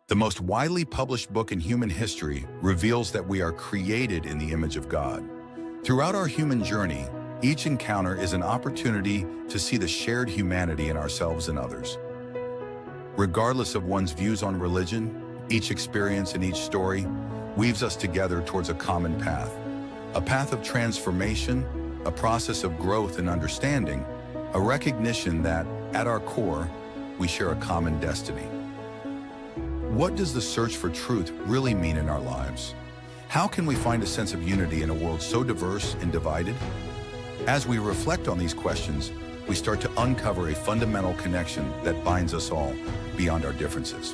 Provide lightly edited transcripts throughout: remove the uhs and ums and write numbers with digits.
The most widely published book in human history reveals that we are created in the image of God. Throughout our human journey, each encounter is an opportunity to see the shared humanity in ourselves and others. Regardless of one's views on religion, each experience and each story weaves us together towards a common path. A path of transformation, a process of growth and understanding, a recognition that, at our core, we share a common destiny. What does the search for truth really mean in our lives? How can we find a sense of unity in a world so diverse and divided? As we reflect on these questions, we start to uncover a fundamental connection that binds us all beyond our differences.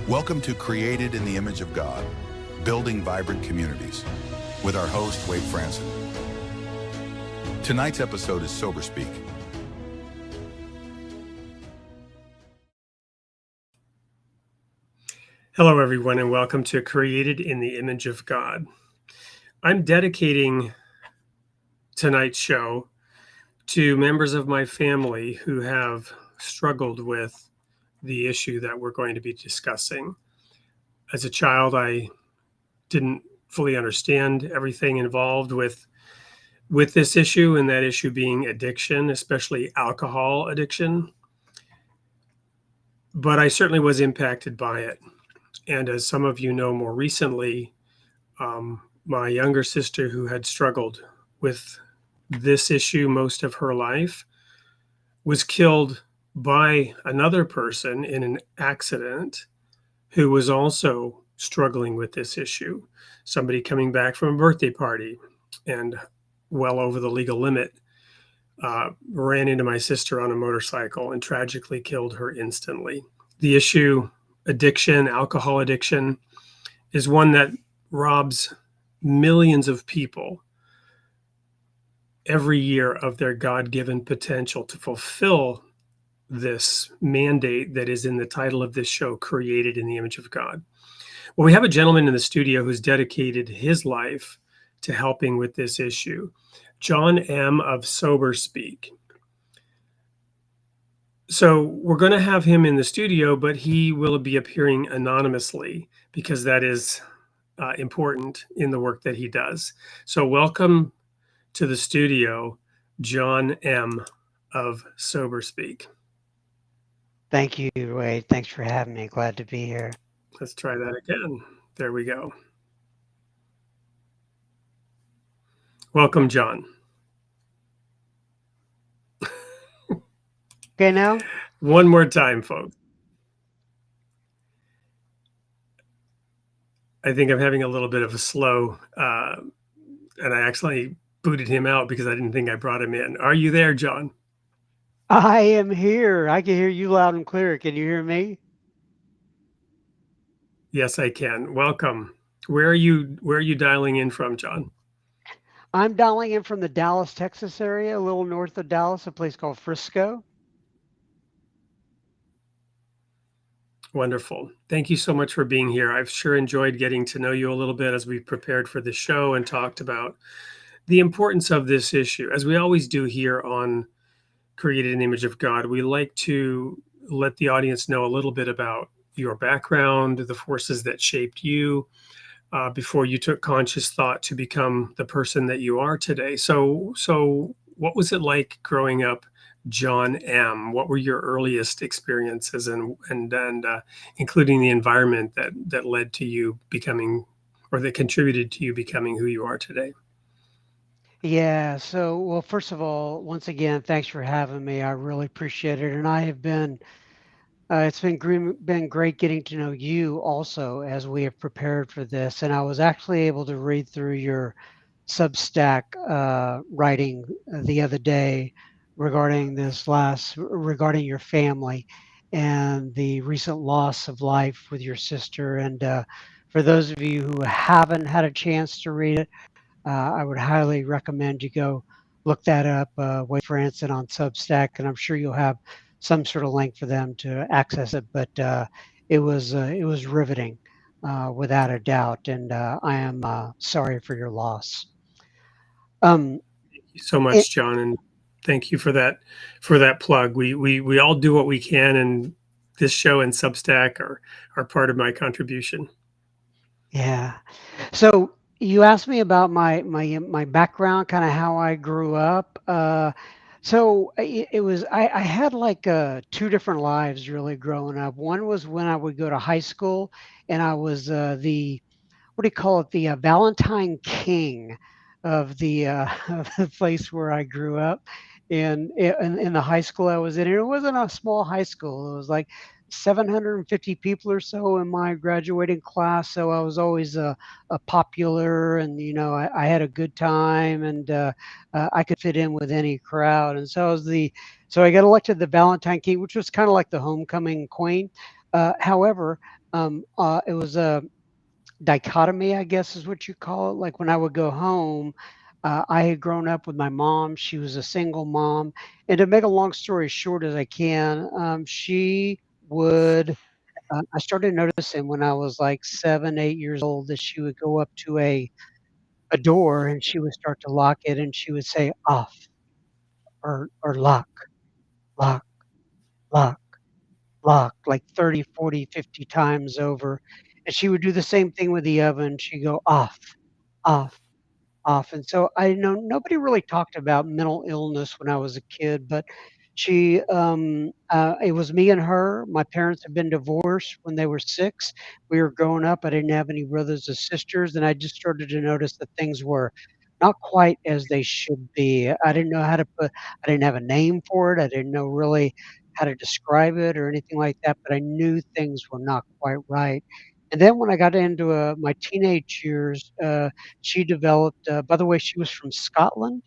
Welcome to Created in the Image of God, Building Vibrant Communities, with our host, Wade Franson. Tonight's episode is SoberSpeak. Hello, everyone, and welcome to Created in the Image of God. I'm dedicating tonight's show to members of my family who have struggled with the issue that we're going to be discussing. As a child, I didn't fully understand everything involved with this issue, and that issue being addiction, especially alcohol addiction. But I certainly was impacted by it. And as some of you know, more recently, my younger sister, who had struggled with this issue most of her life, was killed by another person in an accident who was also struggling with this issue. Somebody coming back from a birthday party and well over the legal limit ran into my sister on a motorcycle and tragically killed her instantly. The issue, addiction, alcohol addiction, is one that robs millions of people every year of their God-given potential to fulfill this mandate that is in the title of this show, Created in the Image of God. Well, we have a gentleman in the studio who's dedicated his life to helping with this issue, John M. of SoberSpeak. So we're going to have him in the studio, but he will be appearing anonymously because that is important in the work that he does. So welcome to the studio, John M. of SoberSpeak. Thank you, Wade. Thanks for having me. Glad to be here. Let's try that again. There we go. Welcome, John. Okay, now? One more time, folks. I think I'm having a little bit of a slow, and I actually booted him out because I didn't think I brought him in. Are you there, John? I am here. I can hear you loud and clear. Can you hear me? Yes, I can. Welcome. Where are you dialing in from, John? I'm dialing in from the Dallas, Texas area, a little north of Dallas, a place called Frisco. Wonderful. Thank you so much for being here. I've sure enjoyed getting to know you a little bit as we prepared for the show and talked about the importance of this issue. As we always do here on Created in the Image of God, we like to let the audience know a little bit about your background, the forces that shaped you before you took conscious thought to become the person that you are today. So what was it like growing up, John M.? What were your earliest experiences and including the environment that led to you becoming, or that contributed to you becoming who you are today? Yeah, well, first of all, once again, thanks for having me. I really appreciate it. And I have been, it's been great getting to know you also as we have prepared for this. And I was actually able to read through your Substack writing the other day regarding regarding your family and the recent loss of life with your sister. And for those of you who haven't had a chance to read it, I would highly recommend you go look that up, Wade Franson on Substack, and I'm sure you'll have some sort of link for them to access it. But it was riveting, without a doubt, and I am sorry for your loss. Thank you so much, John, and thank you for that plug. We all do what we can, and this show and Substack are part of my contribution. Yeah. So you asked me about my background, kind of how I grew up. It was I had like two different lives really growing up. One was when I would go to high school, and I was the what do you call it? The Valentine King of the of the place where I grew up, and in the high school I was in. And it wasn't a small high school. It was like 750 people or so in my graduating class. So I was always a popular, and I had a good time, and I could fit in with any crowd. And so I got elected the Valentine King, which was kind of like the homecoming queen. However, it was a dichotomy, I guess is what you call it. Like when I would go home, I had grown up with my mom. She was a single mom. And to make a long story short as I can, she would, I started noticing when I was like 7, 8 years old that she would go up to a door and she would start to lock it and she would say off or lock, lock, lock, lock, like 30, 40, 50 times over. And she would do the same thing with the oven. She'd go off, off, off. And so I know nobody really talked about mental illness when I was a kid, but it was me and her. My parents had been divorced when they were 6. We were growing up. I didn't have any brothers or sisters, and I just started to notice that things were not quite as they should be. I didn't know how to put, I didn't have a name for it. I didn't know really how to describe it or anything like that, but I knew things were not quite right. And then when I got into my teenage years, she developed, by the way, she was from Scotland,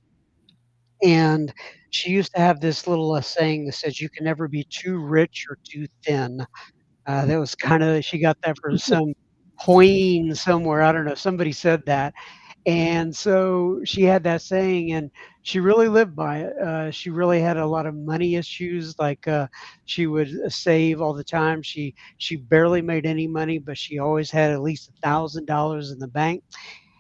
and she used to have this little saying that says, "You can never be too rich or too thin." That was kinda she got that from some queen somewhere, I don't know, somebody said that, and so she had that saying, and she really lived by it. She really had a lot of money issues, like, she would, save all the time. She barely made any money, but she always had at least $1,000 in the bank.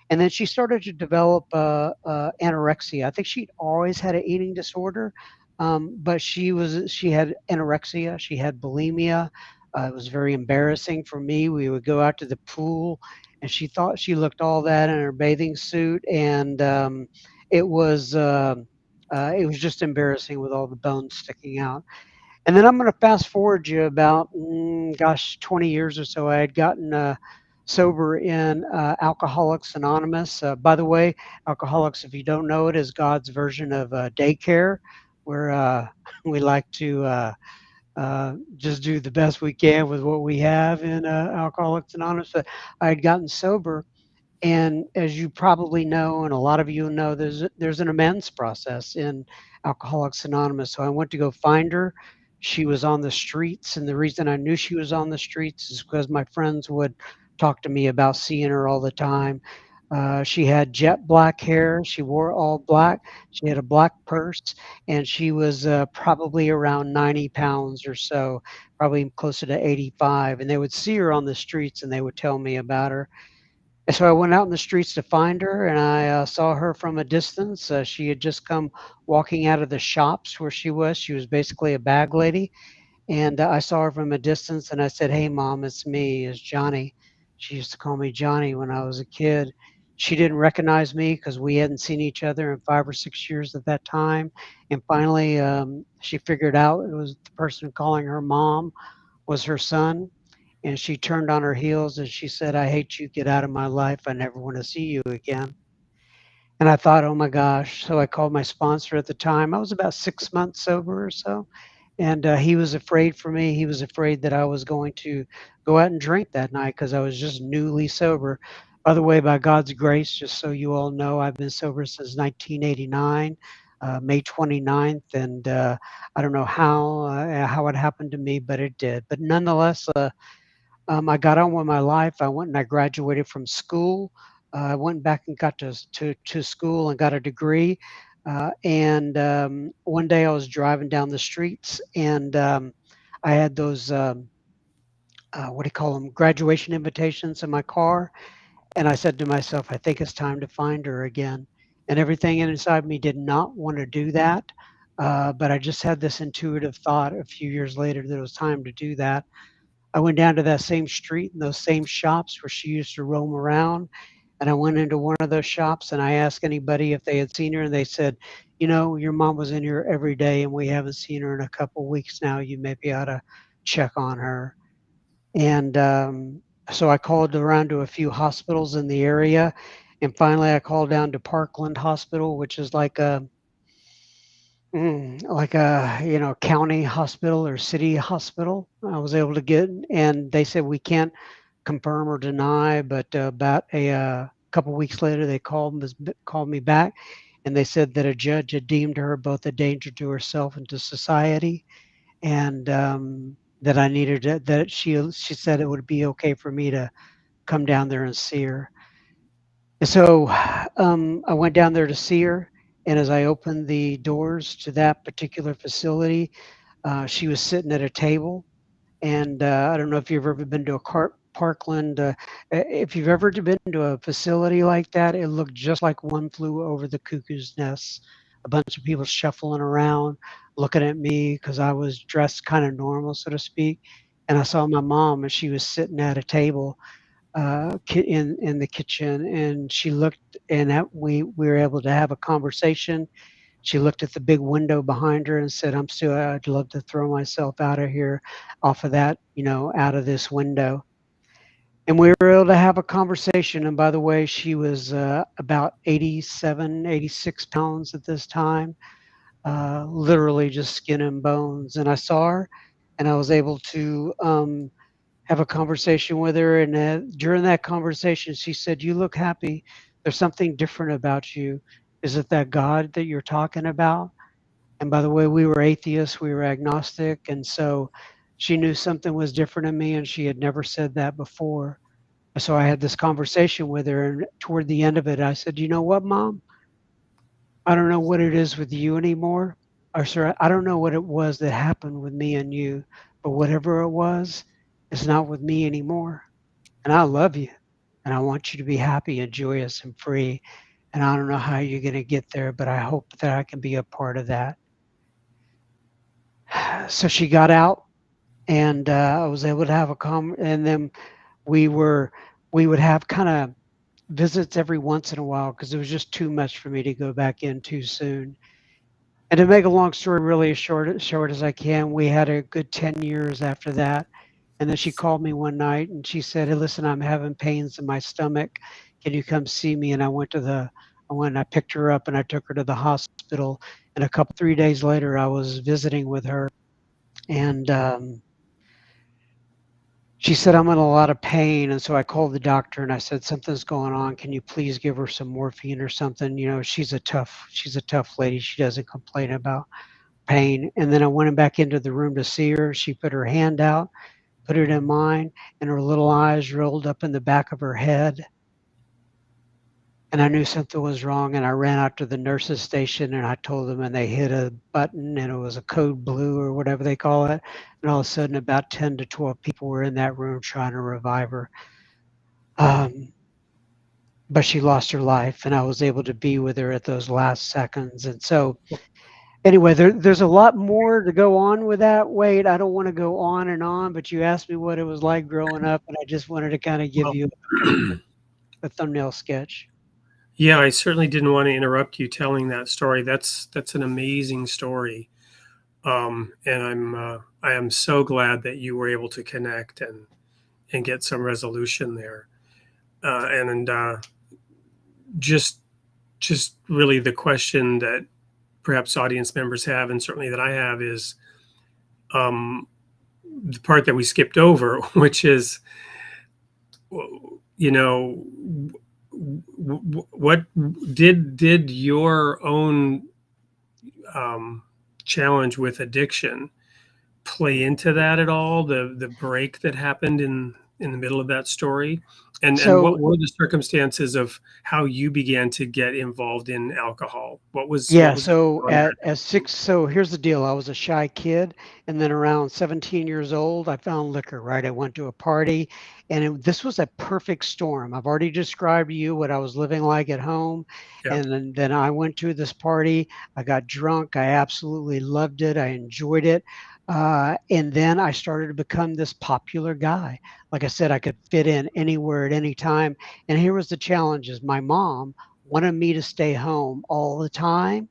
And then she started to develop anorexia. I think she'd always had an eating disorder, but she had anorexia. She had bulimia. It was very embarrassing for me. We would go out to the pool, and she thought she looked all that in her bathing suit, and it was just embarrassing with all the bones sticking out. And then I'm gonna fast forward you about, gosh, 20 years or so. I had gotten, sober in, Alcoholics Anonymous. By the way, Alcoholics, if you don't know it, is God's version of, daycare, where, we like to, just do the best we can with what we have in, Alcoholics Anonymous. But I had gotten sober, and as you probably know, and a lot of you know, there's an amends process in Alcoholics Anonymous. So I went to go find her. She was on the streets, and the reason I knew she was on the streets is because my friends would talk to me about seeing her all the time. She had jet black hair. She wore all black. She had a black purse, and she was probably around 90 pounds or so, probably closer to 85. And they would see her on the streets, and they would tell me about her. And so I went out in the streets to find her, and I saw her from a distance. She had just come walking out of the shops where she was. She was basically a bag lady. And I saw her from a distance, and I said, "Hey, mom, it's me, it's Johnny." She used to call me Johnny when I was a kid. She didn't recognize me because we hadn't seen each other in 5 or 6 years at that time. And finally, she figured out it was the person calling her mom was her son, and she turned on her heels and she said, "I hate you. Get out of my life. I never want to see you again." And I thought, "Oh my gosh." So I called my sponsor at the time. I was about 6 months sober or so. And he was afraid for me. He was afraid that I was going to go out and drink that night because I was just newly sober. By the way, by God's grace, just so you all know, I've been sober since 1989, May 29th. And I don't know how it happened to me, but it did. But nonetheless, I got on with my life. I went and I graduated from school. I went back and got to school and got a degree. And one day I was driving down the streets, and I had those what do you call them, graduation invitations in my car. And I said to myself, I think it's time to find her again. And everything inside me did not want to do that. But I just had this intuitive thought a few years later that it was time to do that. I went down to that same street and those same shops where she used to roam around. And I went into one of those shops and I asked anybody if they had seen her, and they said, you know, your mom was in here every day and we haven't seen her in a couple weeks now. You maybe ought to check on her. And so I called around to a few hospitals in the area. And finally, I called down to Parkland Hospital, which is like a, you know, county hospital or city hospital. I was able to get, and they said we can't confirm or deny, but about a couple weeks later, they called me back, and they said that a judge had deemed her both a danger to herself and to society, and that I needed to, that she said it would be okay for me to come down there and see her. And so I went down there to see her, and as I opened the doors to that particular facility, she was sitting at a table. And I don't know if you've ever been to a Parkland. If you've ever been to a facility like that, it looked just like One Flew Over the Cuckoo's Nest. A bunch of people shuffling around, looking at me because I was dressed kind of normal, so to speak. And I saw my mom, and she was sitting at a table in the kitchen, and she looked, and we were able to have a conversation. She looked at the big window behind her and said, I'd love to throw myself out of here, off of that, you know, out of this window. And we were able to have a conversation. And by the way, she was about 87, 86 pounds at this time, literally just skin and bones. And I saw her, and I was able to have a conversation with her. And during that conversation, she said, "You look happy. There's something different about you. Is it that God that you're talking about?" And by the way, we were atheists, we were agnostic. And so she knew something was different in me, and she had never said that before. So I had this conversation with her. And toward the end of it, I said, "You know what, Mom? I don't know what it is with you anymore. Or, sir, I don't know what it was that happened with me and you, but whatever it was, it's not with me anymore. And I love you. And I want you to be happy and joyous and free. And I don't know how you're going to get there, but I hope that I can be a part of that." So she got out, and I was able to have and then we were, we would have kind of visits every once in a while because it was just too much for me to go back in too soon. And to make a long story really short as I can, we had a good 10 years after that. And then she called me one night and she said, "Hey, listen, I'm having pains in my stomach. Can you come see me?" And I went and I picked her up and I took her to the hospital. And 3 days later, I was visiting with her, and she said, "I'm in a lot of pain." And so I called the doctor and I said, "Something's going on. Can you please give her some morphine or something?" You know, she's a tough lady. She doesn't complain about pain. And then I went back into the room to see her. She put her hand out, put it in mine, and her little eyes rolled up in the back of her head. And I knew something was wrong. And I ran out to the nurse's station and I told them, and they hit a button, and it was a code blue or whatever they call it. And all of a sudden, about 10 to 12 people were in that room trying to revive her. But she lost her life, and I was able to be with her at those last seconds. And so, anyway, there's a lot more to go on with that. Wade, I don't want to go on and on, but you asked me what it was like growing up, and I just wanted to kind of give Well, you a thumbnail sketch. yeah, I certainly didn't want to interrupt you telling that story. That's an amazing story, and I am so glad that you were able to connect and get some resolution there. And just just really the question that perhaps audience members have, and certainly that I have, is um, the part that we skipped over, which is, you know, what did your own challenge with addiction play into that at all? The break that happened in the middle of that story, And what So were the circumstances of how you began to get involved in alcohol? What yeah, was going so on there? at six, so here's the deal. I was a shy kid, and then around 17 years old, I found liquor, right? I went to a party, and this was a perfect storm. I've already described to you what I was living like at home, Yeah, and then I went to this party. I got drunk. I absolutely loved it. I enjoyed it. And then I started to become this popular guy. Like I said, I could fit in anywhere at any time. And here was the challenges. My mom wanted me to stay home all the time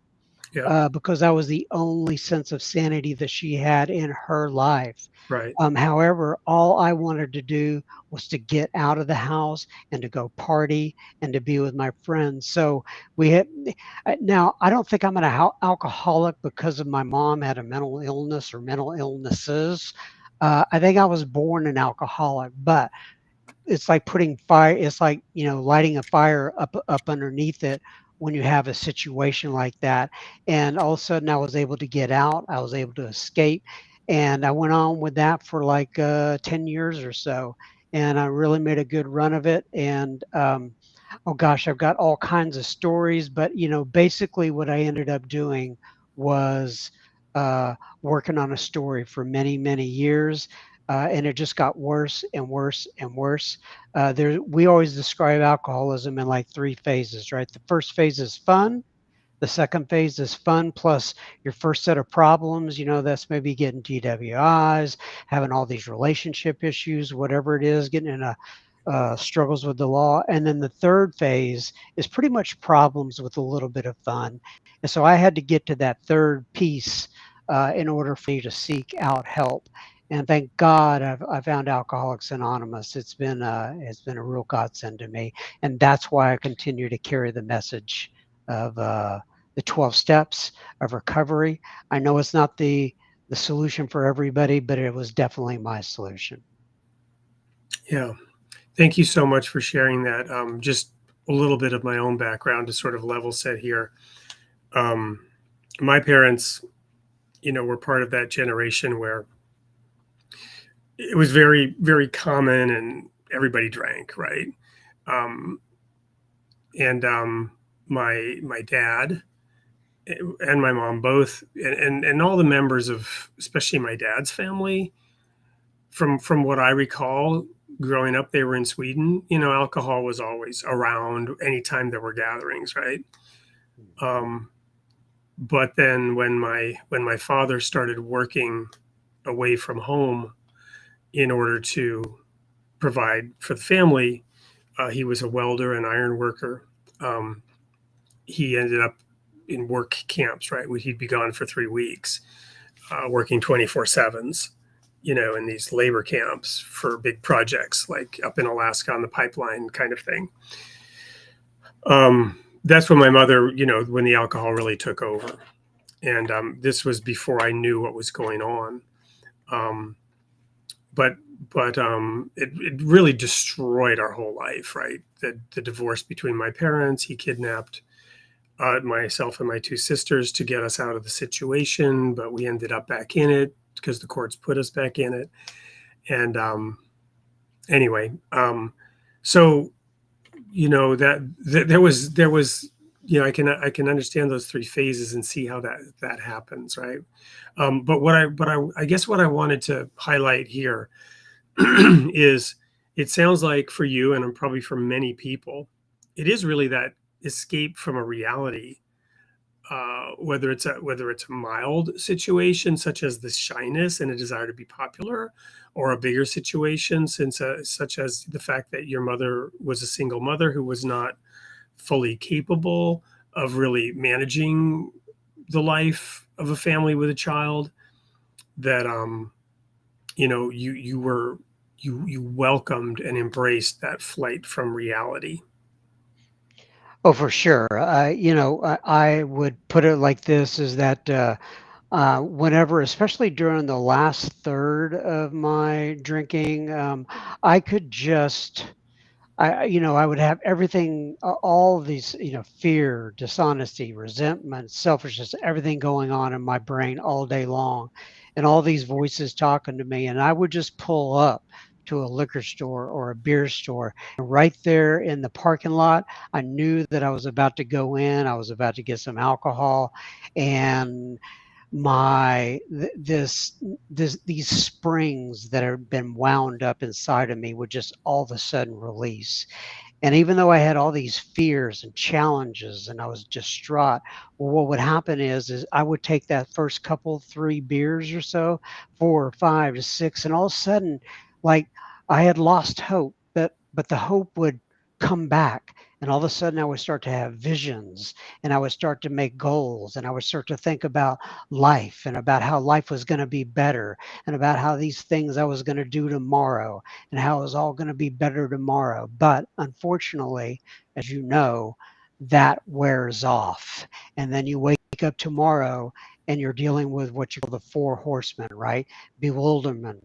yeah, because that was the only sense of sanity that she had in her life. right. However, all I wanted to do was to get out of the house and to go party and to be with my friends. So we had now I don't think I'm an alcoholic because of my mom had a mental illness or mental illnesses. I think I was born an alcoholic, but it's like putting fire it's like, lighting a fire up underneath it when you have a situation like that. And all of a sudden I was able to get out, I was able to escape, and I went on with that for like 10 years or so, and I really made a good run of it. And oh gosh, I've got all kinds of stories, but basically what I ended up doing was working on a story for many, many years. And it just got worse and worse and worse. We always describe alcoholism in like three phases, right? The first phase is fun. The second phase is fun plus your first set of problems. That's maybe getting DWIs, having all these relationship issues, whatever it is, getting in a struggles with the law. And then the third phase is pretty much problems with a little bit of fun. And so I had to get to that third piece in order for me to seek out help. And thank God I found Alcoholics Anonymous. It's been a real godsend to me, and that's why I continue to carry the message of the 12 steps of recovery. I know it's not the solution for everybody, but it was definitely my solution. Yeah. Thank you so much for sharing that. Just a little bit of my own background to sort of level set here. Um, my parents, were part of that generation where it was very, very common and everybody drank, right? Um, and my dad and my mom both, and all the members of, especially my dad's family, from what I recall growing up, they were in Sweden. Alcohol was always around anytime there were gatherings, right? Um, but then when my father started working away from home in order to provide for the family, he was a welder and iron worker. Um, he ended up in work camps, right? He'd be gone for 3 weeks, working 24/7s, in these labor camps for big projects like up in Alaska on the pipeline kind of thing. That's when my mother, when the alcohol really took over. And this was before I knew what was going on. Um, but it really destroyed our whole life, right? The divorce between my parents, he kidnapped myself and my two sisters to get us out of the situation, but we ended up back in it because the courts put us back in it. And anyway, so that there was I can understand those three phases and see how that happens, right? But I guess what I wanted to highlight here is it sounds like for you and probably for many people, it is really that escape from a reality, whether it's a mild situation such as the shyness and a desire to be popular, or a bigger situation such as the fact that your mother was a single mother who was not fully capable of really managing the life of a family with a child, that you welcomed and embraced that flight from reality. Oh, for sure. I would put it like this: is that whenever, especially during the last third of my drinking, I could just I would have everything, all of these, fear, dishonesty, resentment, selfishness, everything going on in my brain all day long, and all these voices talking to me, and I would just pull up to a liquor store or a beer store. And right there in the parking lot, I knew that I was about to go in. I was about to get some alcohol, and these springs that have been wound up inside of me would just all of a sudden release. And even though I had all these fears and challenges and I was distraught, well, what would happen is I would take that first couple, 3 beers or so, 4 or 5 to 6, and all of a sudden, like, I had lost hope, but the hope would come back. And all of a sudden I would start to have visions, and I would start to make goals, and I would start to think about life and about how life was going to be better, and about how these things I was going to do tomorrow, and how it was all going to be better tomorrow. But unfortunately, as you know, that wears off. And then you wake up tomorrow and you're dealing with what you call the 4 horsemen, right? Bewilderment,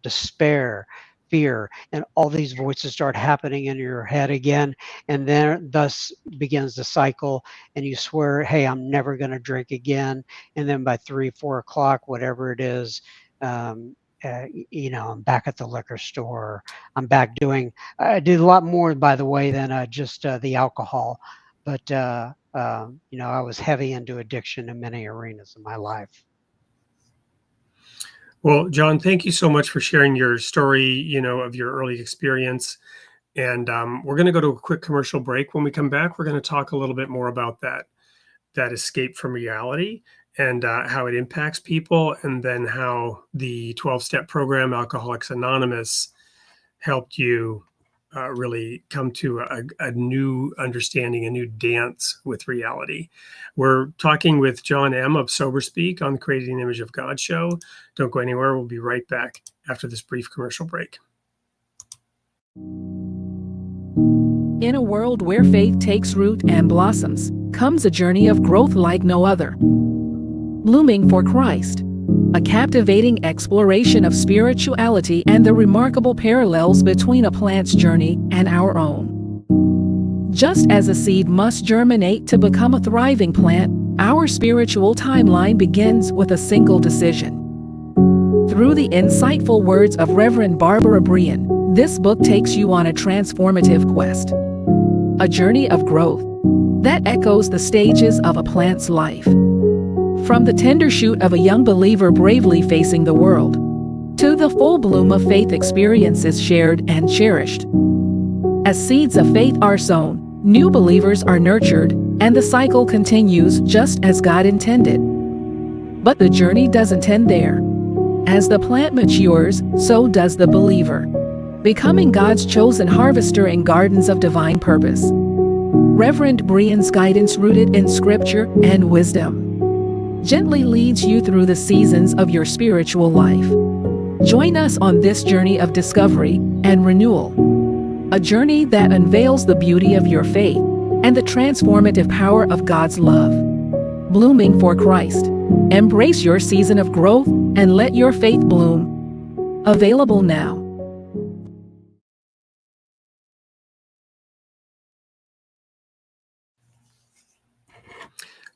despair, fear, and all these voices start happening in your head again. And then thus begins the cycle. And you swear, hey, I'm never going to drink again. And then by 3, 4 o'clock, whatever it is, I'm back at the liquor store. I'm back doing, I did a lot more, by the way, than just the alcohol. But, I was heavy into addiction in many arenas of my life. Well, John, thank you so much for sharing your story, of your early experience. And we're going to go to a quick commercial break. When we come back, we're going to talk a little bit more about that escape from reality, and how it impacts people, and then how the 12-step program, Alcoholics Anonymous, helped you really come to a new understanding, a new dance with reality. We're talking with John M. of SoberSpeak on the Creating the Image of God show. Don't go anywhere. We'll be right back after this brief commercial break. In a world where faith takes root and blossoms, comes a journey of growth like no other. Blooming for Christ, a captivating exploration of spirituality and the remarkable parallels between a plant's journey and our own. Just as a seed must germinate to become a thriving plant, our spiritual timeline begins with a single decision. Through the insightful words of Reverend Barbara Brian, this book takes you on a transformative quest. A journey of growth that echoes the stages of a plant's life. From the tender shoot of a young believer bravely facing the world, to the full bloom of faith experiences shared and cherished. As seeds of faith are sown, new believers are nurtured, and the cycle continues just as God intended. But the journey doesn't end there. As the plant matures, so does the believer, becoming God's chosen harvester in gardens of divine purpose. Reverend Brian's guidance, rooted in scripture and wisdom, gently leads you through the seasons of your spiritual life. Join us on this journey of discovery and renewal, a journey that unveils the beauty of your faith and the transformative power of God's love. Blooming for Christ. Embrace your season of growth and let your faith bloom. Available now.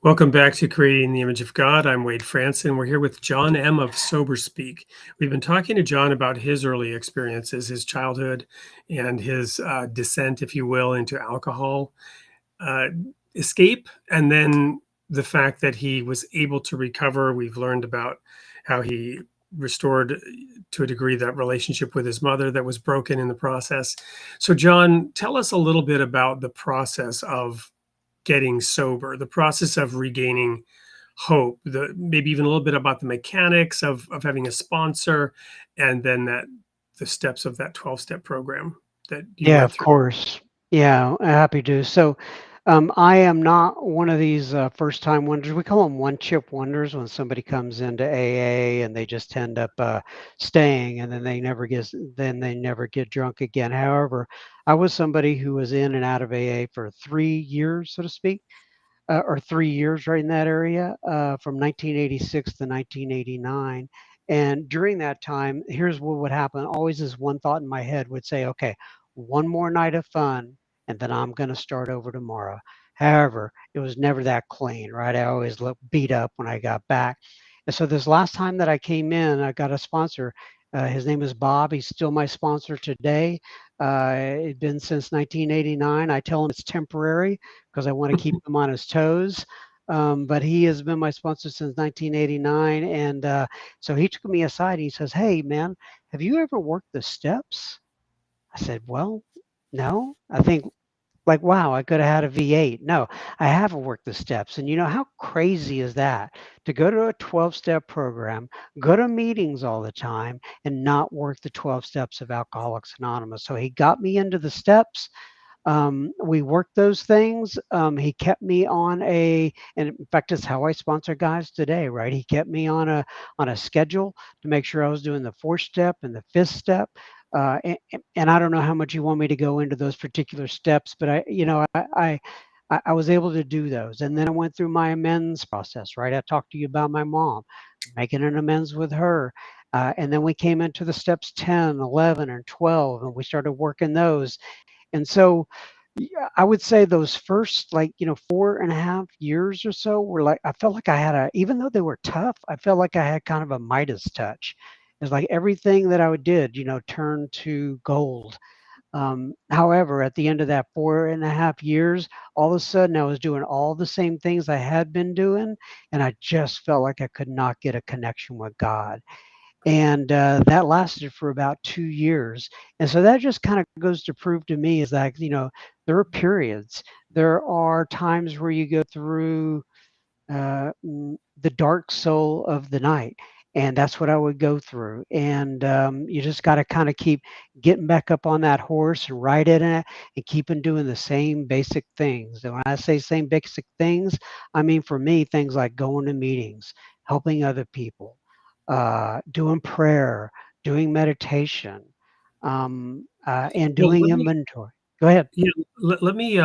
Welcome back to Creating the Image of God. I'm Wade Franson. We're here with John M. of SoberSpeak. We've been talking to John about his early experiences, his childhood, and his descent, if you will, into alcohol escape, and then the fact that he was able to recover. We've learned about how he restored, to a degree, that relationship with his mother that was broken in the process. So, John, tell us a little bit about the process of getting sober, the process of regaining hope, maybe even a little bit about the mechanics of having a sponsor, and then the steps of that 12-step program that you Yeah, went of through. course. Yeah, happy to. So, I am not one of these first-time wonders. We call them one-chip wonders when somebody comes into AA and they just end up staying, and then they never get drunk again. However, I was somebody who was in and out of AA for 3 years, so to speak, or 3 years right in that area, from 1986 to 1989. And during that time, here's what would happen. Always this one thought in my head would say, okay, one more night of fun, and then I'm going to start over tomorrow. However, it was never that clean, right? I always looked beat up when I got back. And so this last time that I came in, I got a sponsor. His name is Bob. He's still my sponsor today. It's been since 1989. I tell him it's temporary because I want to keep him on his toes. But he has been my sponsor since 1989. And so he took me aside and he says, "Hey, man, have you ever worked the steps?" I said, "Well, no. I think like, wow, I could have had a V8. No, I haven't worked the steps. And you know, how crazy is that to go to a 12-step program, go to meetings all the time, and not work the 12 steps of Alcoholics Anonymous? So he got me into the steps. We worked those things. He kept me on and in fact, it's how I sponsor guys today, right? He kept me on a schedule to make sure I was doing the 4th step and the 5th step. And I don't know how much you want me to go into those particular steps, but I was able to do those. And then I went through my amends process, right? I talked to you about my mom, making an amends with her. And then we came into the steps 10, 11, and 12, and we started working those. And so yeah, I would say those first 4.5 years or so were like, I felt like I had even though they were tough, I felt like I had kind of a Midas touch. It's like everything that I did, turned to gold. However, at the end of that 4.5 years, all of a sudden I was doing all the same things I had been doing, and I just felt like I could not get a connection with God. And that lasted for about 2 years. And so that just kind of goes to prove to me is that, there are periods, there are times where you go through the dark soul of the night. And that's what I would go through. And you just got to kind of keep getting back up on that horse and ride it and keeping doing the same basic things. And when I say same basic things, I mean, for me, things like going to meetings, helping other people, doing prayer, doing meditation, and Well, doing inventory. Go ahead. let me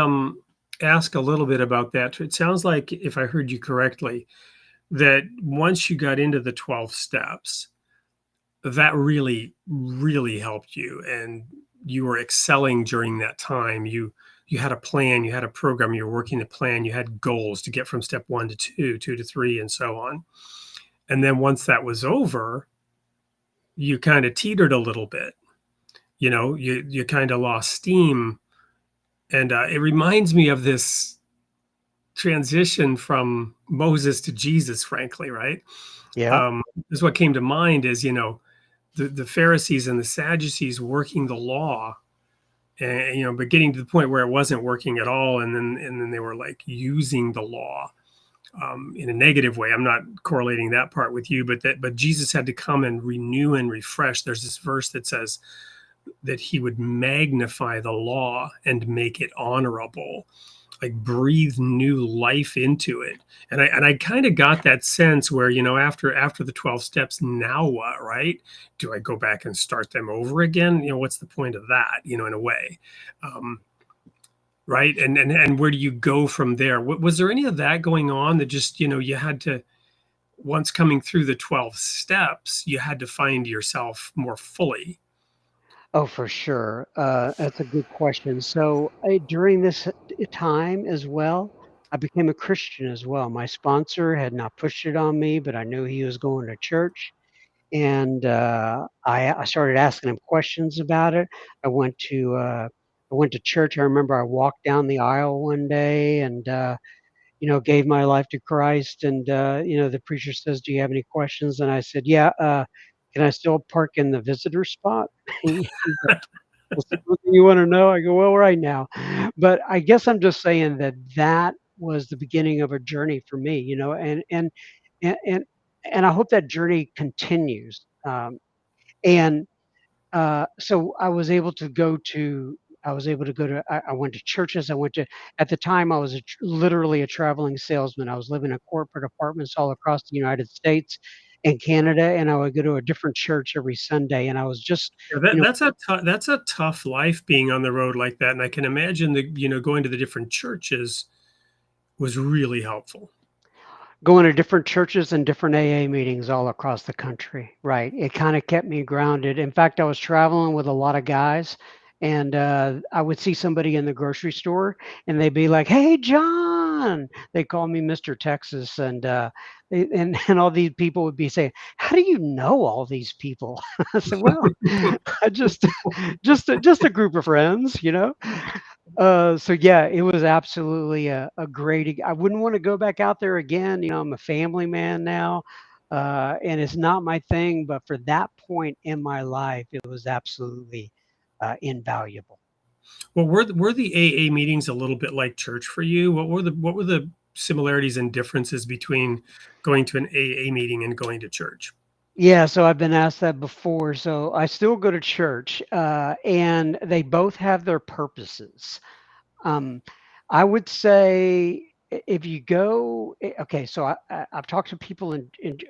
ask a little bit about that. It sounds like, if I heard you correctly, that once you got into the 12 steps, that really, really helped you, and you were excelling during that time. You had a plan, you had a program, you were working the plan, you had goals to get from step 1 to 2, 2 to 3, and so on. And then once that was over, you kind of teetered a little bit. You kind of lost steam. And it reminds me of this transition from Moses to Jesus, frankly, right? Yeah. This is what came to mind is, the Pharisees and the Sadducees working the law, and, but getting to the point where it wasn't working at all. And then they were like using the law in a negative way. I'm not correlating that part with you, but Jesus had to come and renew and refresh. There's this verse that says that he would magnify the law and make it honorable, like breathe new life into it. And I kind of got that sense where, after the 12 steps, now what, right? Do I go back and start them over again? What's the point of that, in a way? Right. And where do you go from there? Was there any of that going on that just, you had to, once coming through the 12 steps, you had to find yourself more fully? Oh, for sure. That's a good question. So during this time as well, I became a Christian as well. My sponsor had not pushed it on me, but I knew he was going to church. And I started asking him questions about it. I went to uh, I went to church. I remember I walked down the aisle one day and gave my life to Christ. And the preacher says, "Do you have any questions?" And I said, "Yeah. Can I still park in the visitor spot?" He's like, "Is there something you want to know?" I go, "Well, right now." But I guess I'm just saying that was the beginning of a journey for me, and and and I hope that journey continues. And so I was able to go to, I went to churches. At the time, I was literally a traveling salesman. I was living in corporate apartments all across the United States and Canada, and I would go to a different church every Sunday. And I was just, Yeah, you know, that's a tough life, being on the road like that. And I can imagine that, going to the different churches was really helpful. going to different churches and different AA meetings all across the country. Right. It kind of kept me grounded. In fact, I was traveling with a lot of guys, and I would see somebody in the grocery store and they'd be like, "Hey, John." John. They call me Mr. Texas, and all these people would be saying, "How do you know all these people?" I said, "Well, I just a group of friends, you know." So yeah, it was absolutely a great. I wouldn't want to go back out there again. You know, I'm a family man now, and it's not my thing. But for that point in my life, it was absolutely invaluable. Well, were the AA meetings a little bit like church for you? What were the similarities and differences between going to an AA meeting and going to church? Yeah, so I've been asked that before. So I still go to church, and they both have their purposes. Um, I would say if you go, okay, so I've talked to people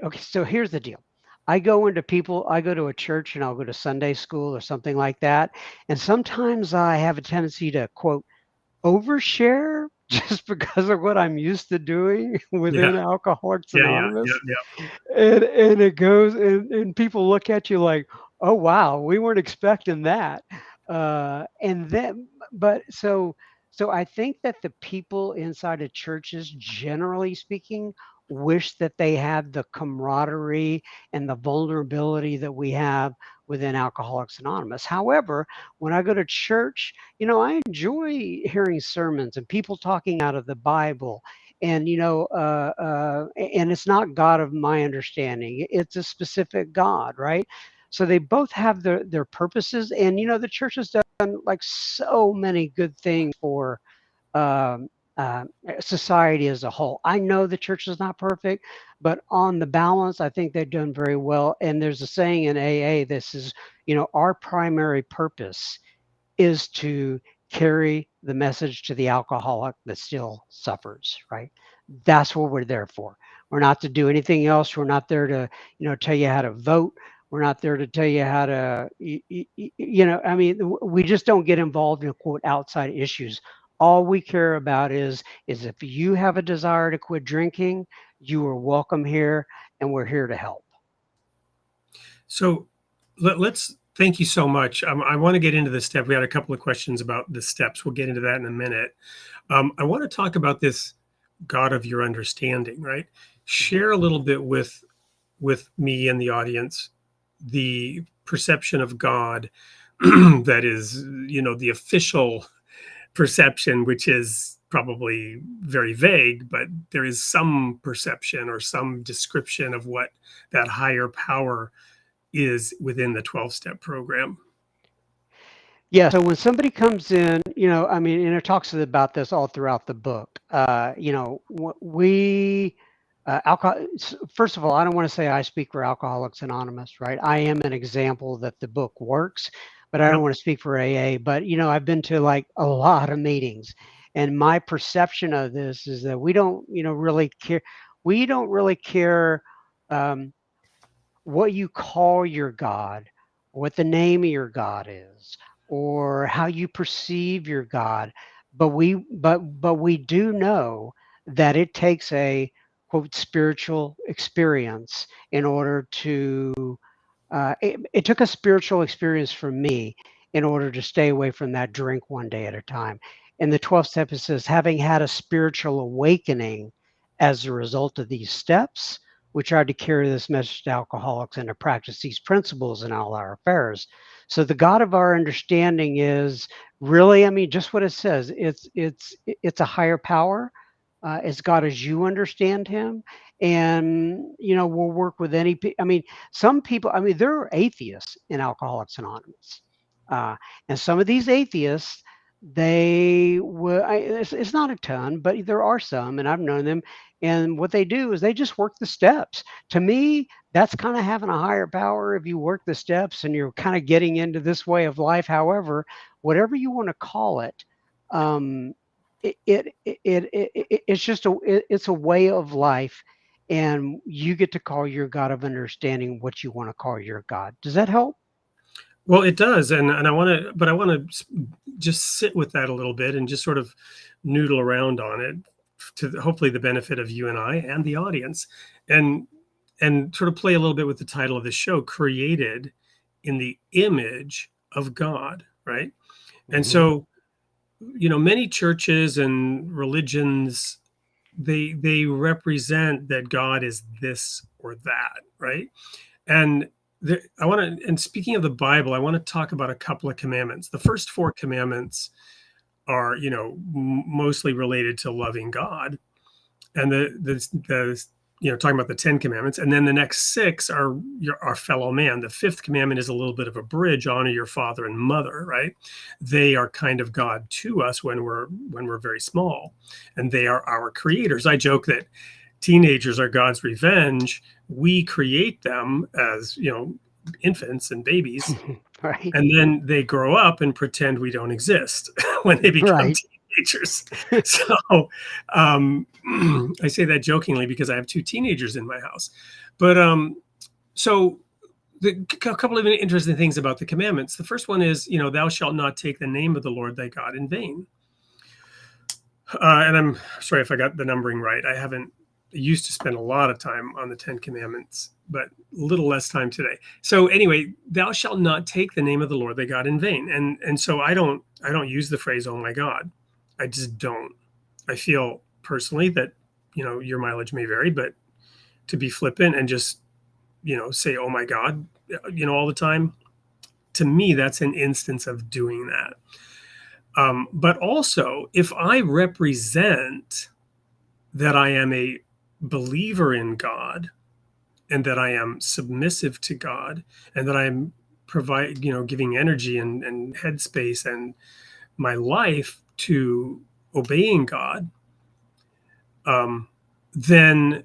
okay, so here's the deal. I go to a church and I'll go to Sunday school or something like that. And sometimes I have a tendency to quote, overshare just because of what I'm used to doing Yeah, within Alcoholics yeah, yeah, yeah, Anonymous. yeah. And it goes and people look at you like, oh wow, we weren't expecting that. And then but so I think that the people inside of churches, generally speaking, wish that they had the camaraderie and the vulnerability that we have within Alcoholics Anonymous. However, when I go to church, you know, I enjoy hearing sermons and people talking out of the Bible, and and it's not God of my understanding, it's a specific God, right? So they both have their purposes, and the church has done like so many good things for um, uh, society as a whole. I know the church is not perfect, but on the balance, I think they've done very well. And there's a saying in AA, this is, our primary purpose is to carry the message to the alcoholic that still suffers, right? That's what we're there for. We're not to do anything else. We're not there to, tell you how to vote. We're not there to tell you how to, I mean, we just don't get involved in quote outside issues. All we care about is if you have a desire to quit drinking, you are welcome here, and we're here to help. So let's thank you so much. I want to get into the step. We had a couple of questions about the steps. We'll get into that in a minute. I want to talk about this God of your understanding, right? Share a little bit with me and the audience the perception of God that is, the official perception, which is probably very vague, but there is some perception or some description of what that higher power is within the 12-step program. Yeah. So when somebody comes in, I mean, and it talks about this all throughout the book. First of all, I don't want to say I speak for Alcoholics Anonymous, right? I am an example that the book works, but I don't Yep. want to speak for AA. But, I've been to like a lot of meetings, and my perception of this is that we don't, really care. We don't really care. Um, what you call your God, what the name of your God is, or how you perceive your God. But we do know that it takes a quote spiritual experience in order to it took a spiritual experience for me in order to stay away from that drink one day at a time. In the 12 steps, it says, having had a spiritual awakening as a result of these steps, we tried to carry this message to alcoholics and to practice these principles in all our affairs. So the God of our understanding is really, I mean, just what it says. It's a higher power. It's God as you understand Him, and we'll work with any. I mean, some people. I mean, there are atheists in Alcoholics Anonymous, uh, and some of these atheists, they will. It's not a ton, but there are some, and I've known them. And what they do is they just work the steps. To me, that's kind of having a higher power if you work the steps and you're kind of getting into this way of life. However, whatever you want to call it, um, it's just it's a way of life, and you get to call your God of understanding what you want to call your God. Does that help? Well, it does, and I want to just sit with that a little bit and just sort of noodle around on it to hopefully the benefit of you and I and the audience, and sort of play a little bit with the title of the show, created in the image of God, right? And Hmm. so, many churches and religions they represent that God is this or that, right? And and speaking of the Bible, I want to talk about a couple of commandments. The first four commandments are, mostly related to loving God, and the talking about the 10 commandments, and then the next six are our fellow man. The fifth commandment is a little bit of a bridge: honor your father and mother, right? They are kind of God to us when we're very small, and they are our creators. I joke that teenagers are God's revenge. We create them as infants and babies, Right. and then they grow up and pretend we don't exist when they become Right. teenagers. So I say that jokingly because I have two teenagers in my house. But so a couple of interesting things about the commandments. The first one is, thou shalt not take the name of the Lord thy God in vain. And I'm sorry if I got the numbering right. I used to spend a lot of time on the 10 commandments, but a little less time today. So anyway, thou shalt not take the name of the Lord thy God in vain. And so I don't use the phrase, oh my God. I just don't. I feel personally that, your mileage may vary, but to be flippant and just, say, oh my God, all the time, to me, that's an instance of doing that. But also, if I represent that I am a believer in God and that I am submissive to God and that I am giving energy and headspace and my life to obeying God, then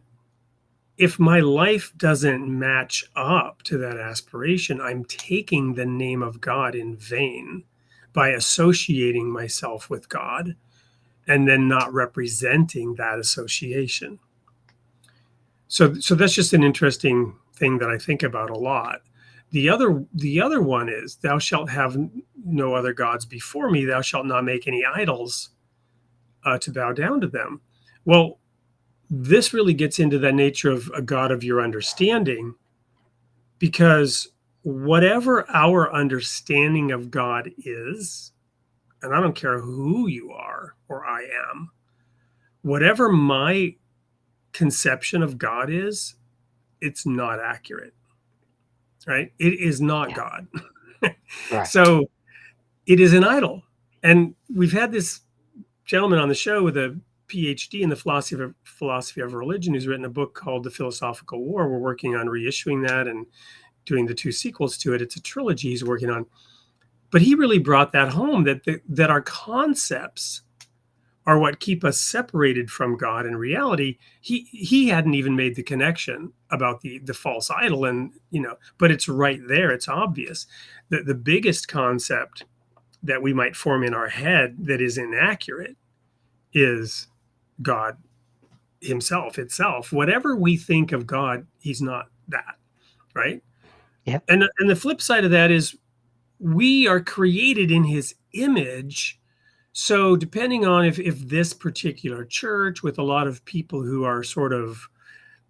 if my life doesn't match up to that aspiration, I'm taking the name of God in vain by associating myself with God and then not representing that association. So that's just an interesting thing that I think about a lot. The other one is, thou shalt have no other gods before me. Thou shalt not make any idols to bow down to them. Well, this really gets into the nature of a God of your understanding, because whatever our understanding of God is, and I don't care who you are or I am, whatever my conception of God is, it's not accurate, right? It is not Yeah. God. Right. So it is an idol. And we've had this gentleman on the show with a PhD in the philosophy of religion who's written a book called The Philosophical War. We're working on reissuing that and doing the 2 sequels to it. It's a trilogy he's working on. But he really brought that home, that our concepts are what keep us separated from God in reality. He hadn't even made the connection about the false idol, and but it's right there. It's obvious. The biggest concept that we might form in our head that is inaccurate is God himself, itself. Whatever we think of God, he's not that, right? Yeah. And the flip side of that is we are created in his image. So depending on if this particular church, with a lot of people who are sort of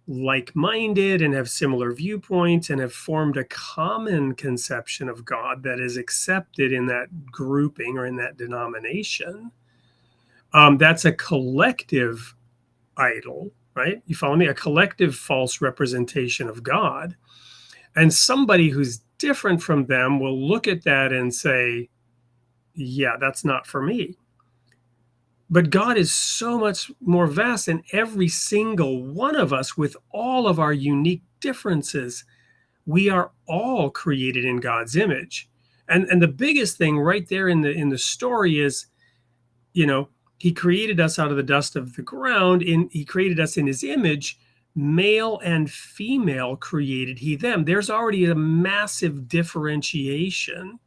like-minded and have similar viewpoints and have formed a common conception of God that is accepted in that grouping or in that denomination, that's a collective idol, right? You follow me? A collective false representation of God. And somebody who's different from them will look at that and say, yeah, that's not for me. But God is so much more vast, and every single one of us, with all of our unique differences, we are all created in God's image. And the biggest thing right there in the story is, he created us out of the dust of the ground. He created us in his image. Male and female created he them. There's already a massive differentiation.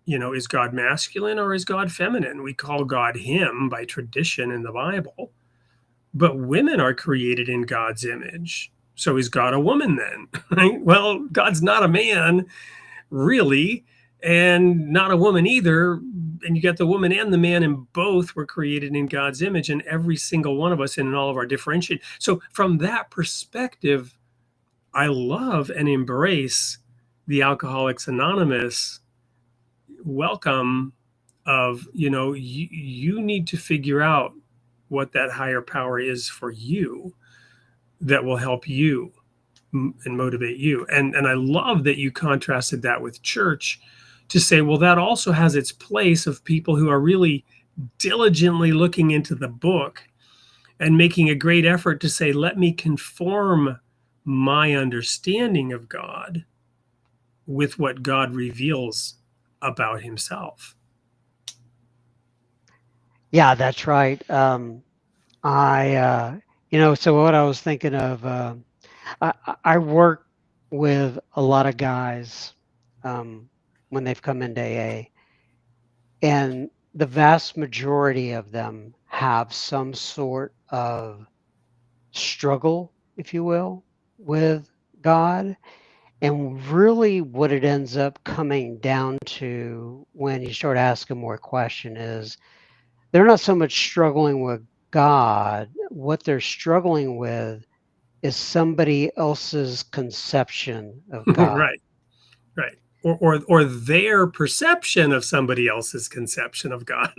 Is God masculine or is God feminine? We call God him by tradition in the Bible, but women are created in God's image. So is God a woman then? Right? Well, God's not a man, really, and not a woman either. And you got the woman and the man, and both were created in God's image, and every single one of us in all of our differentiation. So from that perspective, I love and embrace the Alcoholics Anonymous welcome of, you need to figure out what that higher power is for you that will help you and motivate you. And I love that you contrasted that with church to say, well, that also has its place of people who are really diligently looking into the book and making a great effort to say, let me conform my understanding of God with what God reveals about himself. Yeah, that's right. So what I was thinking of, I work with a lot of guys when they've come into AA, and the vast majority of them have some sort of struggle, if you will, with God. And really, what it ends up coming down to when you start asking more question is they're not so much struggling with God. What they're struggling with is somebody else's conception of God. Right, right. Or their perception of somebody else's conception of God.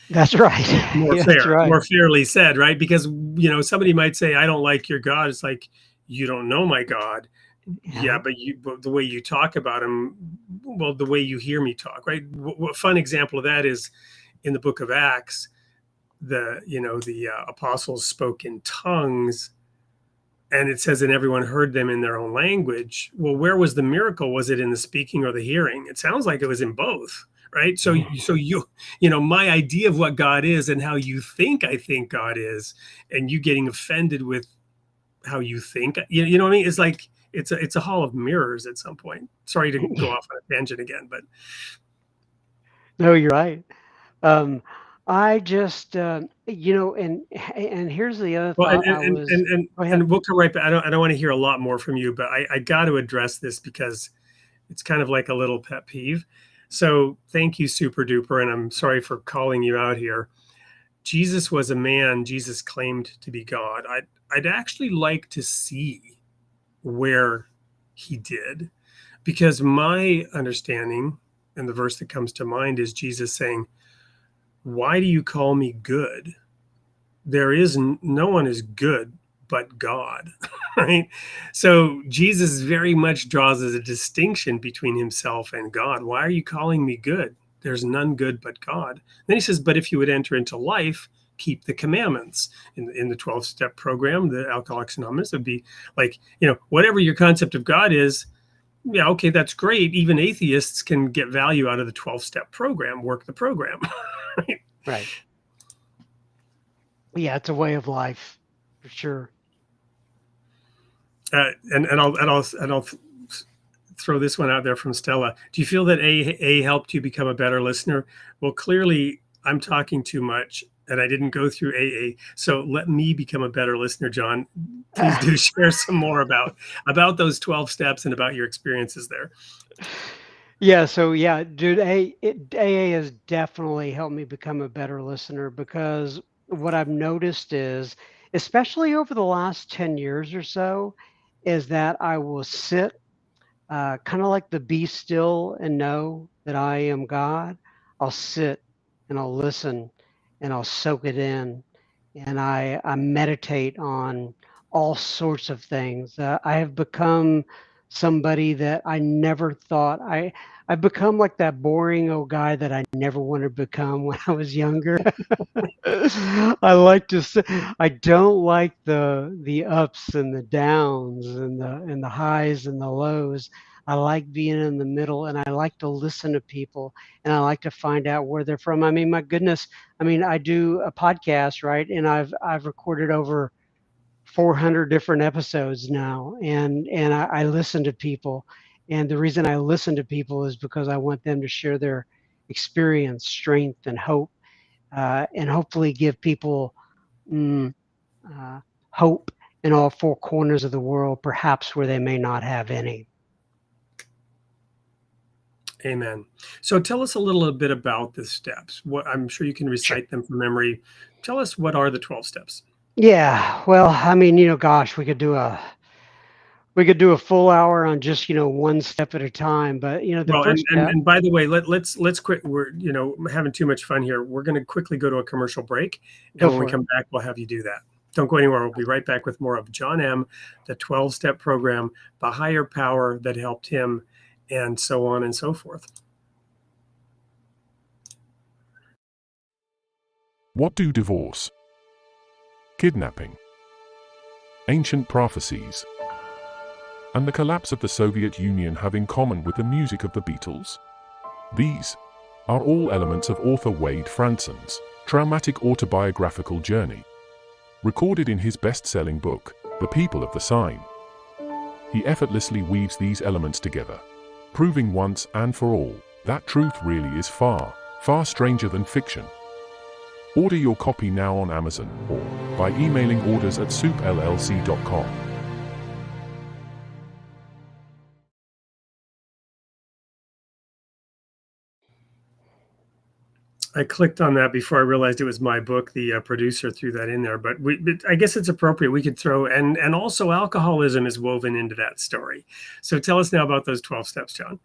That's right. Yeah, that's right. More fairly said, right? Because, somebody might say, I don't like your God. It's like, you don't know my God. Yeah, Yeah. but the way you talk about him, well, the way you hear me talk, right? What fun example of that is in the book of Acts, the apostles spoke in tongues, and it says, and everyone heard them in their own language. Well, where was the miracle? Was it in the speaking or the hearing? It sounds like it was in both, right? So my idea of what God is and how you think I think God is, and you getting offended with how you think, you know what I mean? It's like it's a hall of mirrors at some point. Sorry to go off on a tangent again, but No, you're right. I just, and here's the other well, thought I was. Go ahead. and we'll come right back. I don't want to hear a lot more from you, but I got to address this because it's kind of like a little pet peeve. So thank you, Super Duper, and I'm sorry for calling you out here. Jesus was a man. Jesus claimed to be God. I'd actually like to see where he did, because my understanding and the verse that comes to mind is Jesus saying, "Why do you call me good? There is no one is good but God." Right? So Jesus very much draws a distinction between himself and God. Why are you calling me good? There's none good but God. Then he says, but if you would enter into life, keep the commandments. In the 12-step program, the Alcoholics Anonymous would be like, whatever your concept of God is, yeah, okay, that's great. Even atheists can get value out of the 12-step program, work the program. Right? Right. Yeah, it's a way of life for sure. And I'll throw this one out there from Stella. Do you feel that AA helped you become a better listener? Well, clearly I'm talking too much and I didn't go through AA. So let me become a better listener, John. Please do share some more about those 12 steps and about your experiences there. Yeah, so yeah, dude, AA has definitely helped me become a better listener, because what I've noticed is, especially over the last 10 years or so, is that I will sit kind of like the be still and know that I am God. I'll sit and I'll listen and I'll soak it in, and I meditate on all sorts of things. I have become somebody that I never thought I've become like that boring old guy that I never wanted to become when I was younger. I like to say, I don't like the ups and the downs and the highs and the lows. I like being in the middle, and I like to listen to people, and I like to find out where they're from. I mean, my goodness, I mean, I do a podcast, right? And I've recorded over 400 different episodes now, and I listen to people. And the reason I listen to people is because I want them to share their experience, strength, and hope, and hopefully give people uh, hope in all four corners of the world, perhaps where they may not have any. Amen. So tell us a little bit about the steps. What, I'm sure you can recite them from memory. Tell us, what are the 12 steps? Yeah, well, I mean, gosh, we could do We could do a full hour on just, one step at a time, but the Well, first step. and by the way, let's quit. We're having too much fun here. We're going to quickly go to a commercial break, and Go when we for it. come back, we'll have you do that. Don't go anywhere. We'll be right back with more of John M., the 12-step program, the higher power that helped him, and so on and so forth. What do divorce, kidnapping, ancient prophecies, and the collapse of the Soviet Union have in common with the music of the Beatles? These are all elements of author Wade Franson's traumatic autobiographical journey, recorded in his best-selling book, The People of the Sign. He effortlessly weaves these elements together, proving once and for all that truth really is far, far stranger than fiction. Order your copy now on Amazon or by emailing orders@soupllc.com. I clicked on that before I realized it was my book. The producer threw that in there, but I guess it's appropriate. We could throw, and also alcoholism is woven into that story. So tell us now about those 12 steps, John.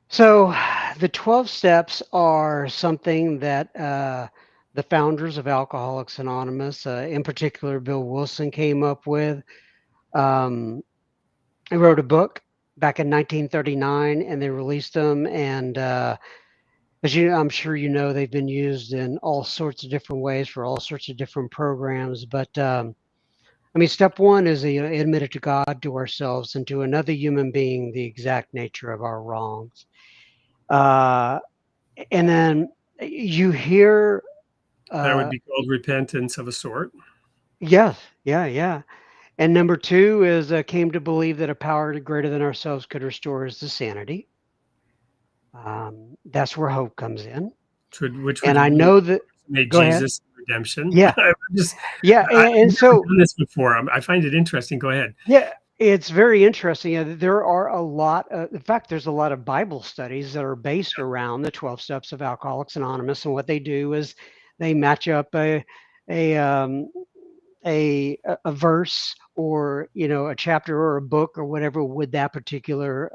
So the 12 steps are something that the founders of Alcoholics Anonymous, in particular Bill Wilson, came up with. He wrote a book back in 1939, and they released them. And I'm sure they've been used in all sorts of different ways for all sorts of different programs. But step one is admit it to God, to ourselves, and to another human being the exact nature of our wrongs. And then you hear That would be called repentance of a sort. Yes, yeah. And number two is came to believe that a power greater than ourselves could restore us to sanity. That's where hope comes in. Which and I know that made go Jesus redemption. Yeah. I've and so done this before. I find it interesting. Go ahead. Yeah, it's very interesting. There are a lot in fact, there's a lot of Bible studies that are based around the 12 steps of Alcoholics Anonymous. And what they do is they match up a verse or, a chapter or a book or whatever with that particular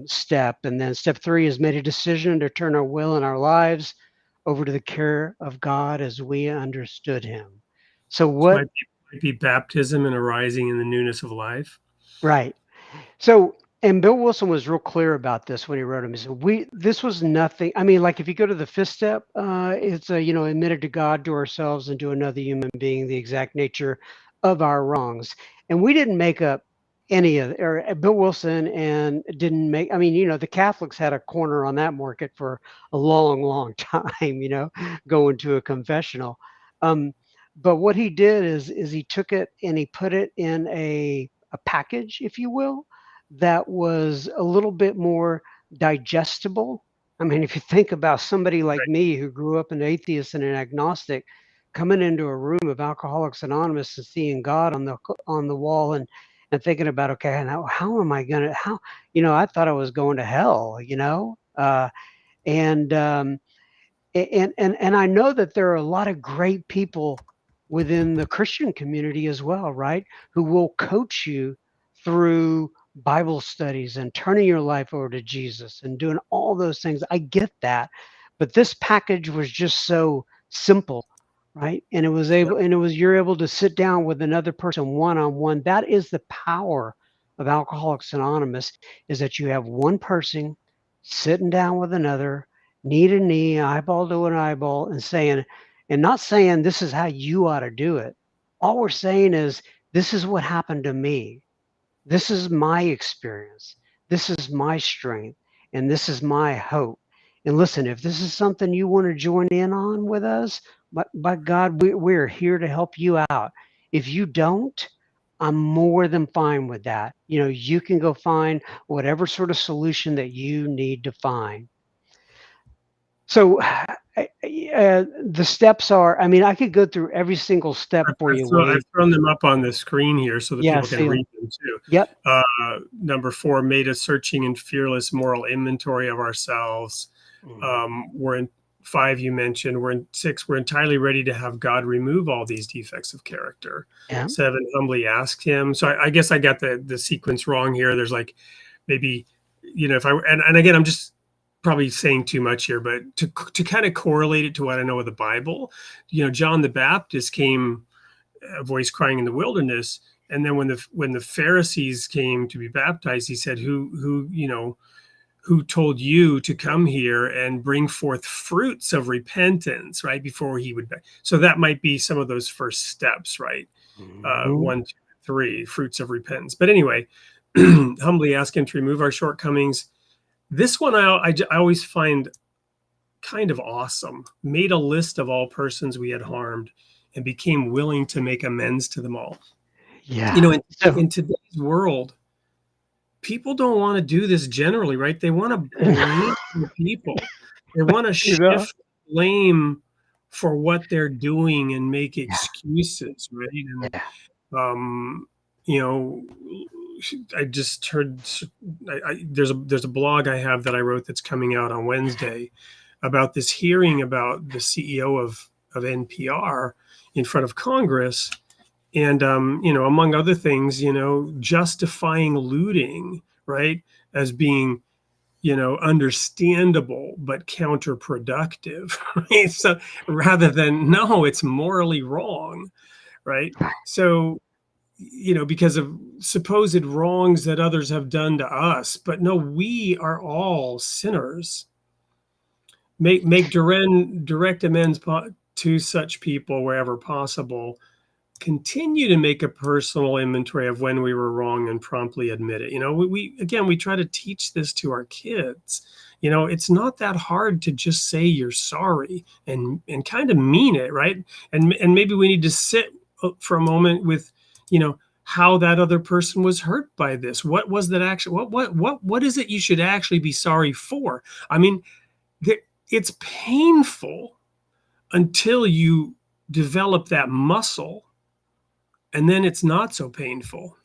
step. And then step 3 is made a decision to turn our will and our lives over to the care of God as we understood him. So what might be baptism and arising in the newness of life. Right. So, and Bill Wilson was real clear about this when he wrote him. He said, this was nothing. Like if you go to the 5th step, it's admitted to God, to ourselves, and to another human being the exact nature of our wrongs. And we didn't make up any of or Bill Wilson and didn't make, the Catholics had a corner on that market for a long, long time, going to a confessional. But what he did is he took it and he put it in a package, if you will, that was a little bit more digestible. If you think about somebody like me who grew up an atheist and an agnostic, coming into a room of Alcoholics Anonymous and seeing God on the wall and thinking about, okay, now how am I gonna? I thought I was going to hell, and I know that there are a lot of great people within the Christian community as well, right? Who will coach you through Bible studies and turning your life over to Jesus and doing all those things. I get that. But this package was just so simple, right? And you're able to sit down with another person one-on-one. That is the power of Alcoholics Anonymous, is that you have one person sitting down with another, knee to knee, eyeball to an eyeball, and not saying this is how you ought to do it. All we're saying is, this is what happened to me. This is my experience. This is my strength. And this is my hope. And listen, if this is something you want to join in on with us, by God, we're here to help you out. If you don't, I'm more than fine with that. You can go find whatever sort of solution that you need to find. So the steps are, I could go through every single step for you, Wade. I've thrown them up on the screen here so that people can read them too. Yep. Number 4, made a searching and fearless moral inventory of ourselves. 5 you mentioned. We're in 6, we're entirely ready to have God remove all these defects of character. Yeah. 7, humbly ask him. So I guess I got the sequence wrong here. There's like maybe, if I, and again, I'm just probably saying too much here, but to kind of correlate it to what I know of the Bible, John the Baptist came, a voice crying in the wilderness. And then when the Pharisees came to be baptized, he said, who told you to come here and bring forth fruits of repentance, right? Before he would. So that might be some of those first steps, right? 1, 2, 3, fruits of repentance. But anyway, humbly ask him to remove our shortcomings. This one I always find kind of awesome. Made a list of all persons we had harmed and became willing to make amends to them all. Yeah. In today's world, people don't want to do this generally, right? They want to blame the people. They want to shift blame for what they're doing and make excuses, right? And I just heard there's a blog I have that I wrote that's coming out on Wednesday about this hearing about the CEO of NPR in front of Congress. And, among other things, justifying looting, right, as being, understandable but counterproductive, right? So rather than, no, it's morally wrong, right? So, because of supposed wrongs that others have done to us, but no, we are all sinners. Make direct amends to such people wherever possible. Continue to make a personal inventory of when we were wrong and promptly admit it. We try to teach this to our kids. It's not that hard to just say you're sorry and kind of mean it, right? And maybe we need to sit for a moment with, how that other person was hurt by this. What was that actually? What is it you should actually be sorry for? I mean, it's painful until you develop that muscle. And then it's not so painful.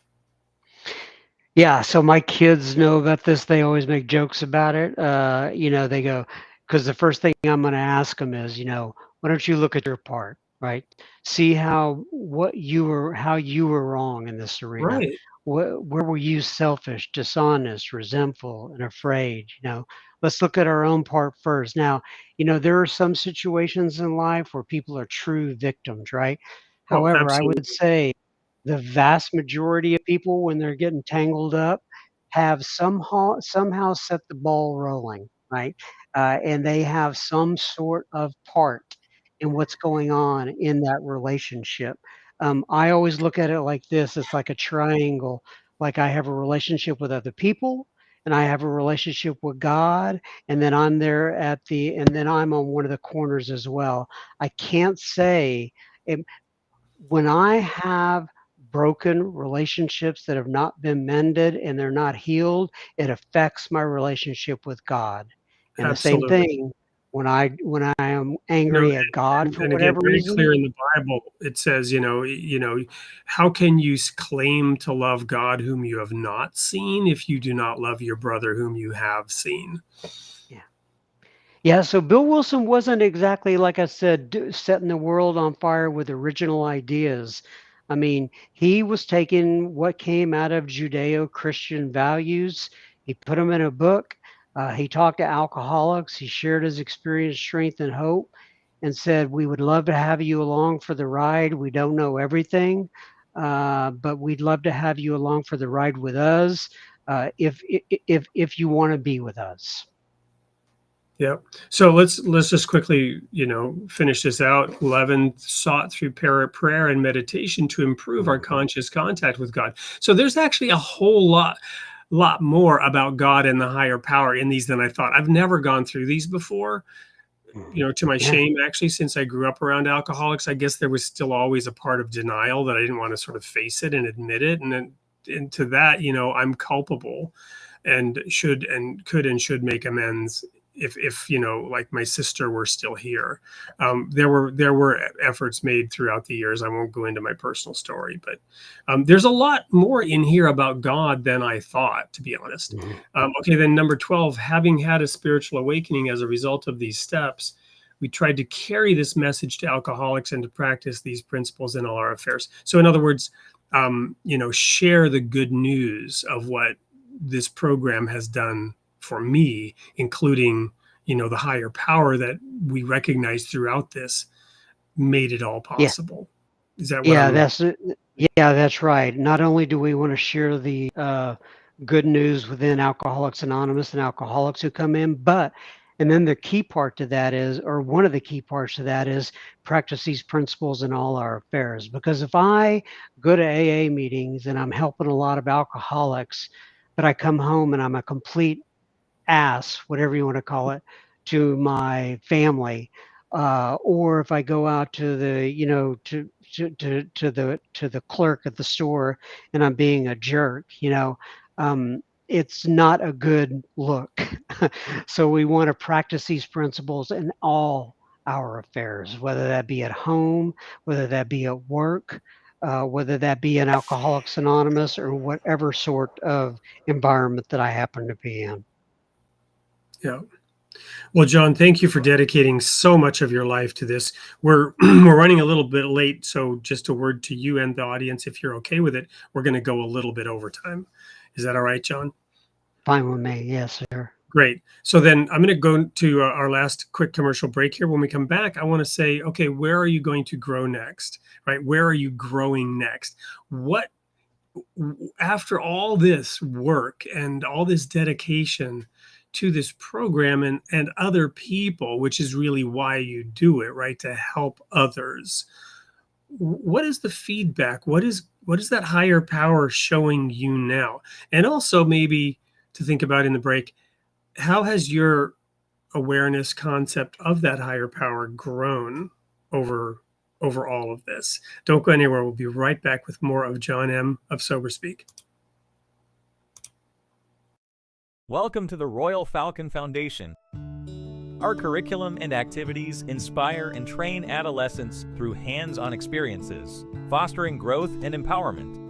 Yeah. So my kids know about this. They always make jokes about it. They go, because the first thing I'm going to ask them is, why don't you look at your part, right? See how you were wrong in this arena. Right. Where were you selfish, dishonest, resentful, and afraid? Let's look at our own part first. Now, there are some situations in life where people are true victims, right? However, I would say the vast majority of people, when they're getting tangled up, have somehow set the ball rolling, right? And they have some sort of part in what's going on in that relationship. I always look at it like this. It's like a triangle. Like I have a relationship with other people, and I have a relationship with God, and then I'm and then I'm on one of the corners as well. I can't say when I have broken relationships that have not been mended and they're not healed, it affects my relationship with God. And Absolutely. The same thing when I am angry at God for whatever very reason. Clear in the Bible, it says, how can you claim to love God whom you have not seen if you do not love your brother whom you have seen? Yeah, so Bill Wilson wasn't exactly, like I said, setting the world on fire with original ideas. I mean, he was taking what came out of Judeo-Christian values. He put them in a book. He talked to alcoholics. He shared his experience, strength, and hope, and said, "We would love to have you along for the ride. We don't know everything, but we'd love to have you along for the ride with us if you want to be with us." Yeah. So let's just quickly, finish this out. 11, sought through prayer and meditation to improve our conscious contact with God. So there's actually a whole lot more about God and the higher power in these than I thought. I've never gone through these before. To my shame, actually, since I grew up around alcoholics, I guess there was still always a part of denial that I didn't want to sort of face it and admit it. And then into that, I'm culpable and could and should make amends if like my sister were still here. There were efforts made throughout the years. I won't go into my personal story, but there's a lot more in here about God than I thought, to be honest. Okay, then number 12, having had a spiritual awakening as a result of these steps, we tried to carry this message to alcoholics and to practice these principles in all our affairs. So in other words, share the good news of what this program has done for me, including, the higher power that we recognize throughout this made it all Yeah. possible. Is that what Yeah, I'm? that's right. Not only do we want to share the good news within Alcoholics Anonymous and alcoholics who come in, and then the key part to that is, or one of the key parts to that is, practice these principles in all our affairs. Because if I go to AA meetings and I'm helping a lot of alcoholics, but I come home and I'm a complete ass, whatever you want to call it, to my family, or if I go out to the, to the clerk at the store and I'm being a jerk, it's not a good look. So we want to practice these principles in all our affairs, whether that be at home, whether that be at work, whether that be in Alcoholics Anonymous, or whatever sort of environment that I happen to be in. Yeah. Well, John, thank you for dedicating so much of your life to this. We're we're running a little bit late, so just a word to you and the audience, if you're okay with it, we're going to go a little bit over time. Is that all right, John? Fine with me. Yes, sir. Great. So then I'm going to go to our last quick commercial break here. When we come back, I want to say, okay, where are you going to grow next? Right? Where are you growing next? What, after all this work and all this dedication to this program and other people, which is really why you do it, right? To help others. What is the feedback? What is that higher power showing you now? And also maybe to think about in the break, how has your awareness concept of that higher power grown over all of this? Don't go anywhere. We'll be right back with more of John M. of SoberSpeak. Welcome to the Royal Falcon Foundation. Our curriculum and activities inspire and train adolescents through hands-on experiences, fostering growth and empowerment.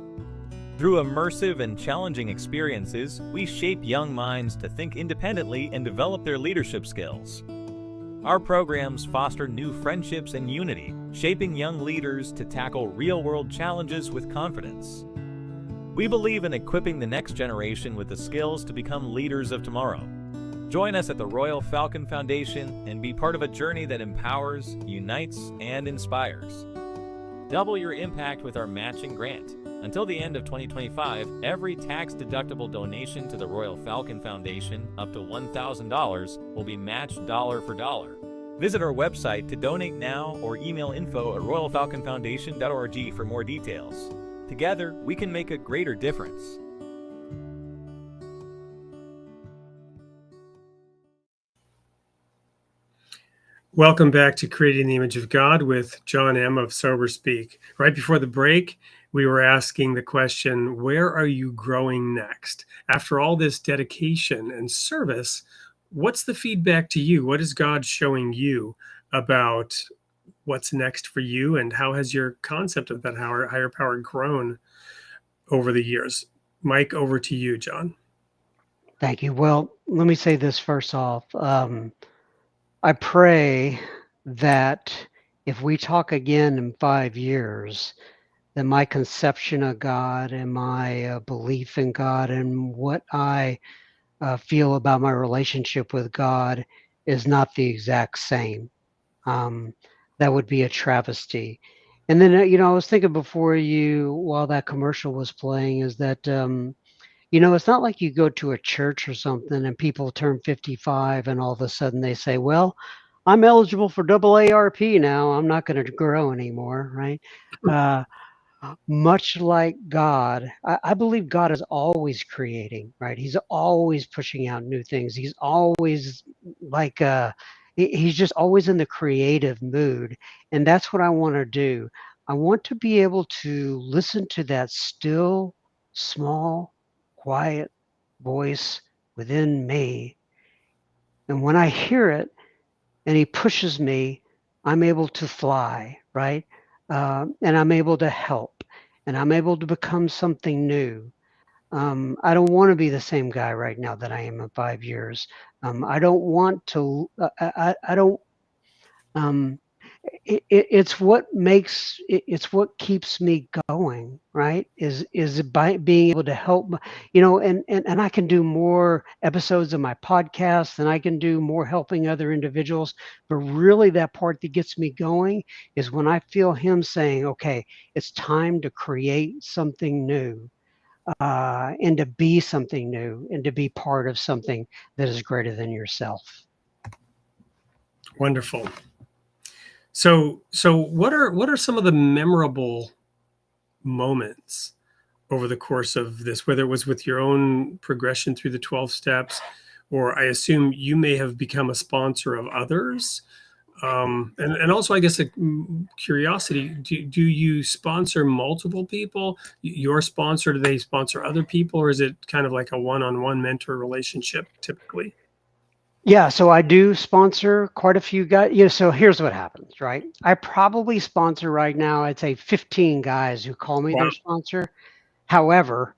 Through immersive and challenging experiences, we shape young minds to think independently and develop their leadership skills. Our programs foster new friendships and unity, shaping young leaders to tackle real-world challenges with confidence. We believe in equipping the next generation with the skills to become leaders of tomorrow. Join us at the Royal Falcon Foundation and be part of a journey that empowers, unites, and inspires. Double your impact with our matching grant. Until the end of 2025, every tax-deductible donation to the Royal Falcon Foundation, up to $1,000, will be matched dollar for dollar. Visit our website to donate now or email info@royalfalconfoundation.org for more details. Together, we can make a greater difference. Welcome back to Creating the Image of God with John M. of SoberSpeak. Right before the break, we were asking the question, where are you growing next? After all this dedication and service, what's the feedback to you? What is God showing you about what's next for you, and how has your concept of that higher power grown over the years? Mike, over to you, John. Thank you. Well, let me say this first off. I pray that if we talk again in 5 years, that my conception of God and my belief in God and what I feel about my relationship with God is not the exact same. That would be a travesty. And then, I was thinking while that commercial was playing, is that, it's not like you go to a church or something and people turn 55 and all of a sudden they say, well, I'm eligible for AARP now. I'm not going to grow anymore, right? Much like God, I believe God is always creating, right? He's always pushing out new things. He's always like, he's just always in the creative mood. And that's what I want to do. I want to be able to listen to that still, small, quiet voice within me. And when I hear it and he pushes me, I'm able to fly, right? And I'm able to help, and I'm able to become something new. I don't want to be the same guy right now that I am in 5 years. I don't want to. Um, it's what keeps me going, right? Is by being able to help, and I can do more episodes of my podcast and I can do more helping other individuals. But really, that part that gets me going is when I feel him saying, "Okay, it's time to create something new." And to be something new and to be part of something that is greater than yourself. Wonderful. So what are some of the memorable moments over the course of this, whether it was with your own progression through the 12 steps, or I assume you may have become a sponsor of others? And also, I guess, a curiosity, do you sponsor multiple people? Your sponsor, do they sponsor other people, or is it kind of like a one-on-one mentor relationship typically? Yeah, so I do sponsor quite a few guys. So here's what happens, right? I probably sponsor right now, I'd say 15 guys who call me Wow. their sponsor. However,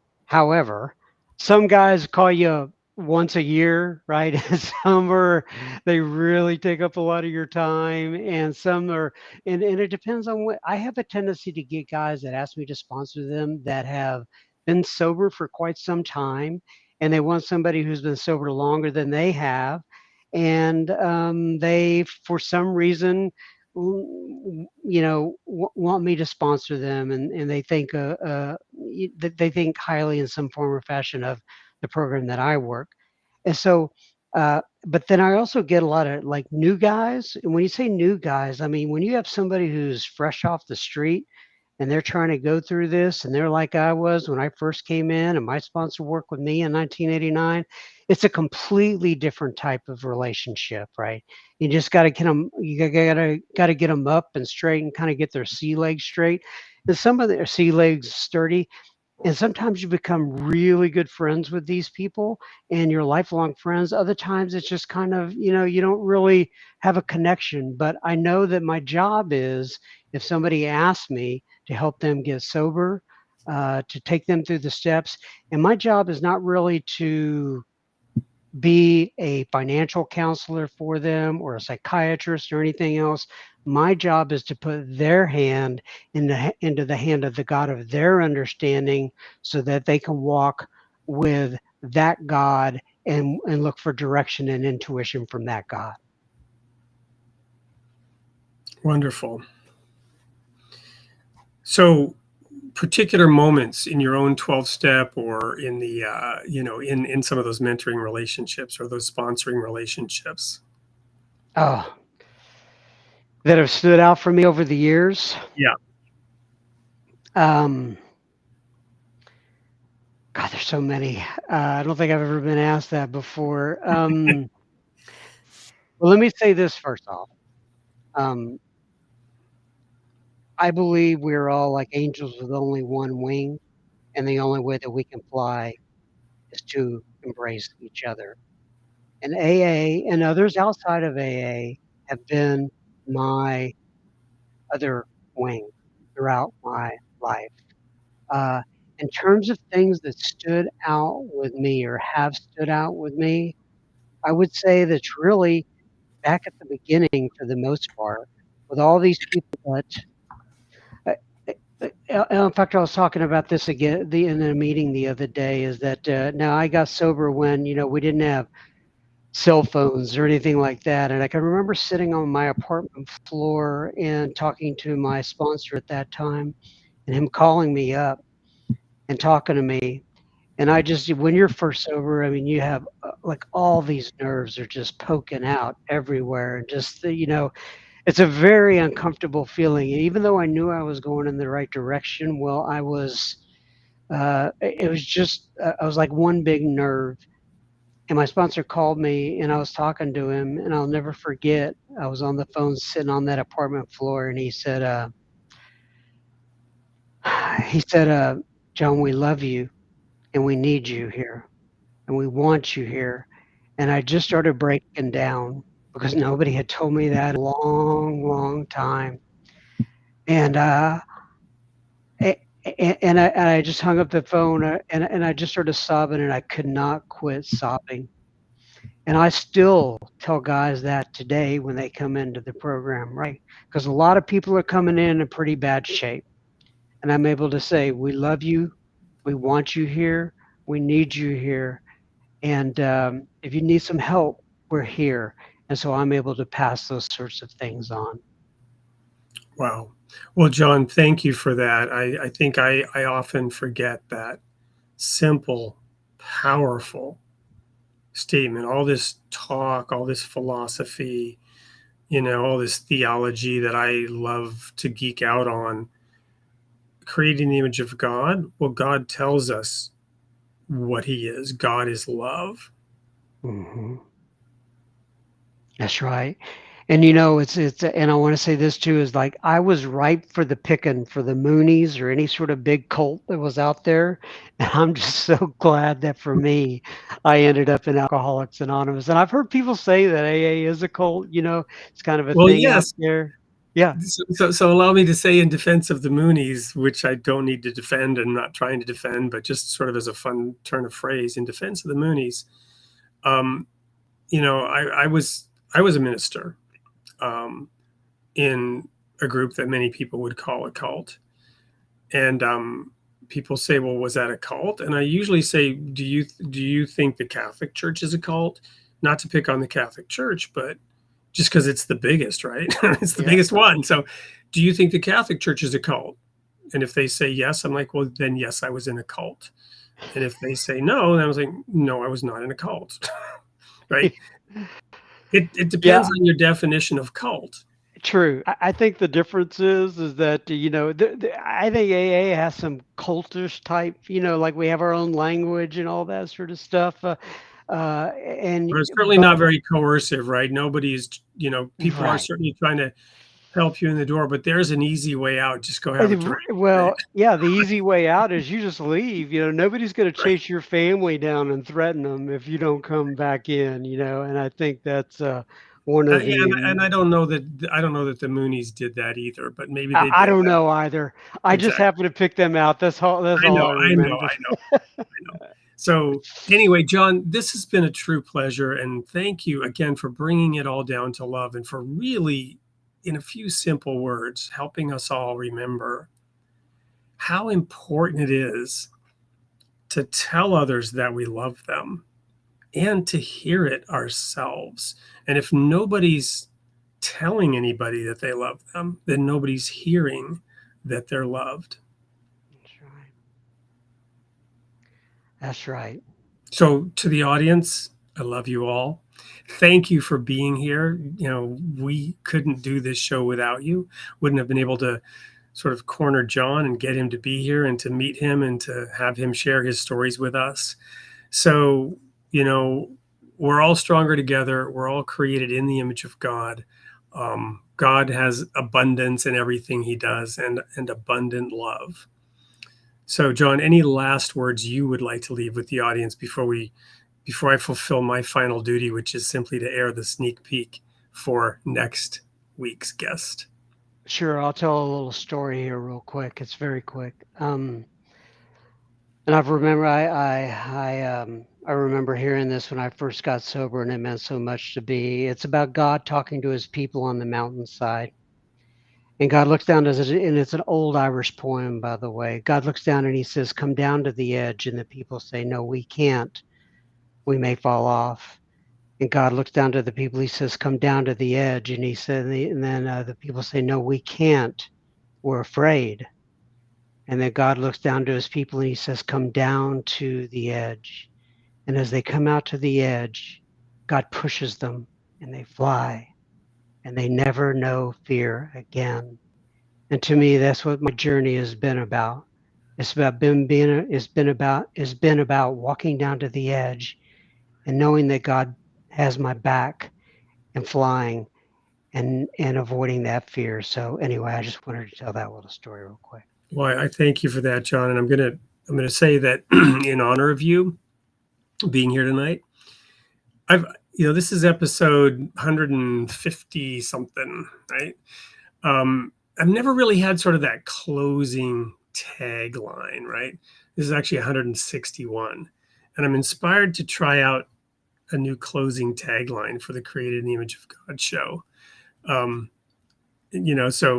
some guys call you once a year, right? Some are, they really take up a lot of your time, and some are, and it depends on what. I have a tendency to get guys that ask me to sponsor them that have been sober for quite some time, and they want somebody who's been sober longer than they have, and they, for some reason, want me to sponsor them, and they think they think highly in some form or fashion of the program that I work. And so, but then I also get a lot of like new guys. And when you say new guys, I mean when you have somebody who's fresh off the street and they're trying to go through this and they're like I was when I first came in and my sponsor worked with me in 1989, it's a completely different type of relationship, right? You just got to get them, got to get them up and straight and kind of get their sea legs straight. And some of their sea legs sturdy, and sometimes you become really good friends with these people and you're lifelong friends. Other times it's just kind of, you don't really have a connection. But I know that my job is, if somebody asks me to help them get sober, to take them through the steps, and my job is not really to be a financial counselor for them or a psychiatrist or anything else. My job is to put their hand into the hand of the God of their understanding so that they can walk with that God and look for direction and intuition from that God. Wonderful. So, particular moments in your own 12 step or in the in some of those mentoring relationships or those sponsoring relationships? Oh, that have stood out for me over the years. Yeah. Um, God, there's so many. I don't think I've ever been asked that before. Well, let me say this first off. Um, I believe we're all like angels with only one wing, and the only way that we can fly is to embrace each other. And AA and others outside of AA have been my other wing throughout my life. Uh, in terms of things that stood out with me or have stood out with me, I would say that's really back at the beginning for the most part, with all these people that in fact, I was talking about this again in a meeting the other day. Is that now I got sober when we didn't have cell phones or anything like that, and I can remember sitting on my apartment floor and talking to my sponsor at that time, and him calling me up and talking to me. And I just, when you're first sober, I mean, you have like all these nerves are just poking out everywhere, and just it's a very uncomfortable feeling. Even though I knew I was going in the right direction, well, I was. It was just I was like one big nerve. And my sponsor called me, and I was talking to him, and I'll never forget. I was on the phone sitting on that apartment floor, and he said, he said, "John, we love you, and we need you here, and we want you here." And I just started breaking down because nobody had told me that in a long, long time. And and I just hung up the phone, and I just started sobbing, and I could not quit sobbing. And I still tell guys that today when they come into the program, right? Because a lot of people are coming in pretty bad shape. And I'm able to say, we love you. We want you here. We need you here. And if you need some help, we're here. And so I'm able to pass those sorts of things on. Wow. Well, John, thank you for that. I think I often forget that simple, powerful statement. All this talk, all this philosophy, all this theology that I love to geek out on, creating the image of God. Well, God tells us what he is. God is love. Mm-hmm. That's right. And and I want to say this too, is like I was ripe for the picking for the Moonies or any sort of big cult that was out there. And I'm just so glad that for me, I ended up in Alcoholics Anonymous. And I've heard people say that AA is a cult, it's kind of a Well, thing out yes. there. Yeah. So allow me to say in defense of the Moonies, which I don't need to defend and not trying to defend, but just sort of as a fun turn of phrase, in defense of the Moonies, um, I was a minister in a group that many people would call a cult. And people say, well, was that a cult? And I usually say, do you think the Catholic Church is a cult? Not to pick on the Catholic Church, but just because it's the biggest, right? It's the biggest one. So do you think the Catholic Church is a cult? And if they say yes, I'm like, well, then yes, I was in a cult. And if they say no, then I was like, no, I was not in a cult. Right? It depends on your definition of cult. True. I think the difference is that I think AA has some cultish type. Like we have our own language and all that sort of stuff. And But it's certainly but not very coercive, right? Nobody's, people are right. certainly trying to help you in the door, but there's an easy way out. Just go have a drink. Right? Well, yeah, the easy way out is you just leave. Nobody's going to Right. chase your family down and threaten them if you don't come back in. And I think that's one of Yeah, the. and I don't know that the Moonies did that either, but maybe they I did. don't know either. I just Exactly. happen to pick them out. That's all. That's I all know, I I know, remember. I know, I know. So anyway, John, this has been a true pleasure, and thank you again for bringing it all down to love and for really, in a few simple words, helping us all remember how important it is to tell others that we love them and to hear it ourselves. And if nobody's telling anybody that they love them, then nobody's hearing that they're loved. That's right. That's right. So to the audience, I love you all. Thank you for being here. We couldn't do this show without you. Wouldn't have been able to sort of corner John and get him to be here and to meet him and to have him share his stories with us. So, we're all stronger together. We're all created in the image of God. God has abundance in everything he does and abundant love. So, John, any last words you would like to leave with the audience before I fulfill my final duty, which is simply to air the sneak peek for next week's guest? Sure. I'll tell a little story here real quick. It's very quick. And I remember I remember hearing this when I first got sober, and it meant so much to me. It's about God talking to his people on the mountainside. And God looks down, and it's an old Irish poem, by the way. God looks down and he says, "Come down to the edge." And the people say, "No, we can't. We may fall off." And God looks down to the people. He says, "Come down to the edge." And he said, and then the people say, "No, we can't. We're afraid." And then God looks down to his people and he says, "Come down to the edge." And as they come out to the edge, God pushes them and they fly and they never know fear again. And to me, that's what my journey has been about. It's been about walking down to the edge and knowing that God has my back and flying and avoiding that fear. So anyway, I just wanted to tell that little story real quick. Well, I thank you for that, John. And I'm gonna say that in honor of you being here tonight, this is episode 150 something, right? I've never really had sort of that closing tagline, right? This is actually 161, and I'm inspired to try out a new closing tagline for the Created in the Image of God show. So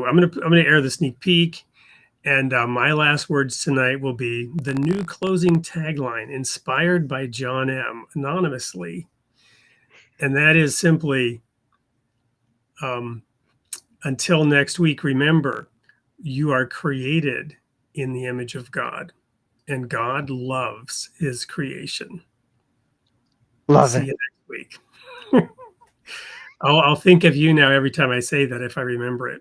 I'm gonna air the sneak peek, and my last words tonight will be the new closing tagline inspired by John M. anonymously, and that is simply, until next week, remember, you are created in the image of God, and God loves his creation. Love See it. you next week. I'll think of you now every time I say that if I remember it.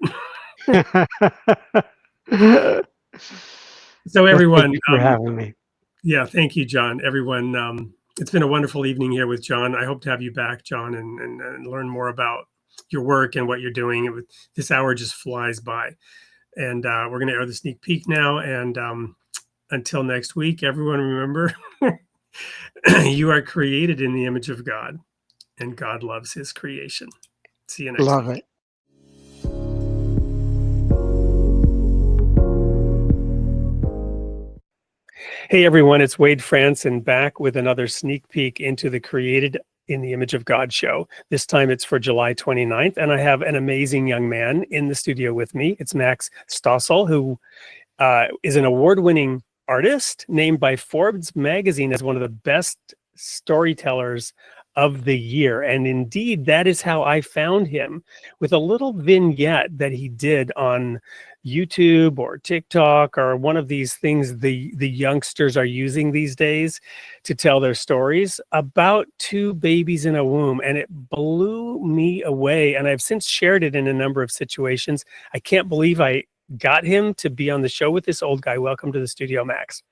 So Well, thank everyone, you for having me. yeah, thank you, John. Everyone, it's been a wonderful evening here with John. I hope to have you back, John, and learn more about your work and what you're doing. This hour just flies by. And we're going to air the sneak peek now. And until next week, everyone, remember, you are created in the image of God, and God loves his creation. See you next Love week. it. Hey, everyone, it's Wade Franson back with another sneak peek into the Created in the Image of God show. This time it's for July 29th, and I have an amazing young man in the studio with me. It's Max Stossel, who is an award-winning artist named by Forbes magazine as one of the best storytellers of the year. And indeed, that is how I found him, with a little vignette that he did on YouTube or TikTok or one of these things the youngsters are using these days to tell their stories about two babies in a womb. And it blew me away. And I've since shared it in a number of situations. I can't believe I got him to be on the show with this old guy. Welcome to the studio, Max.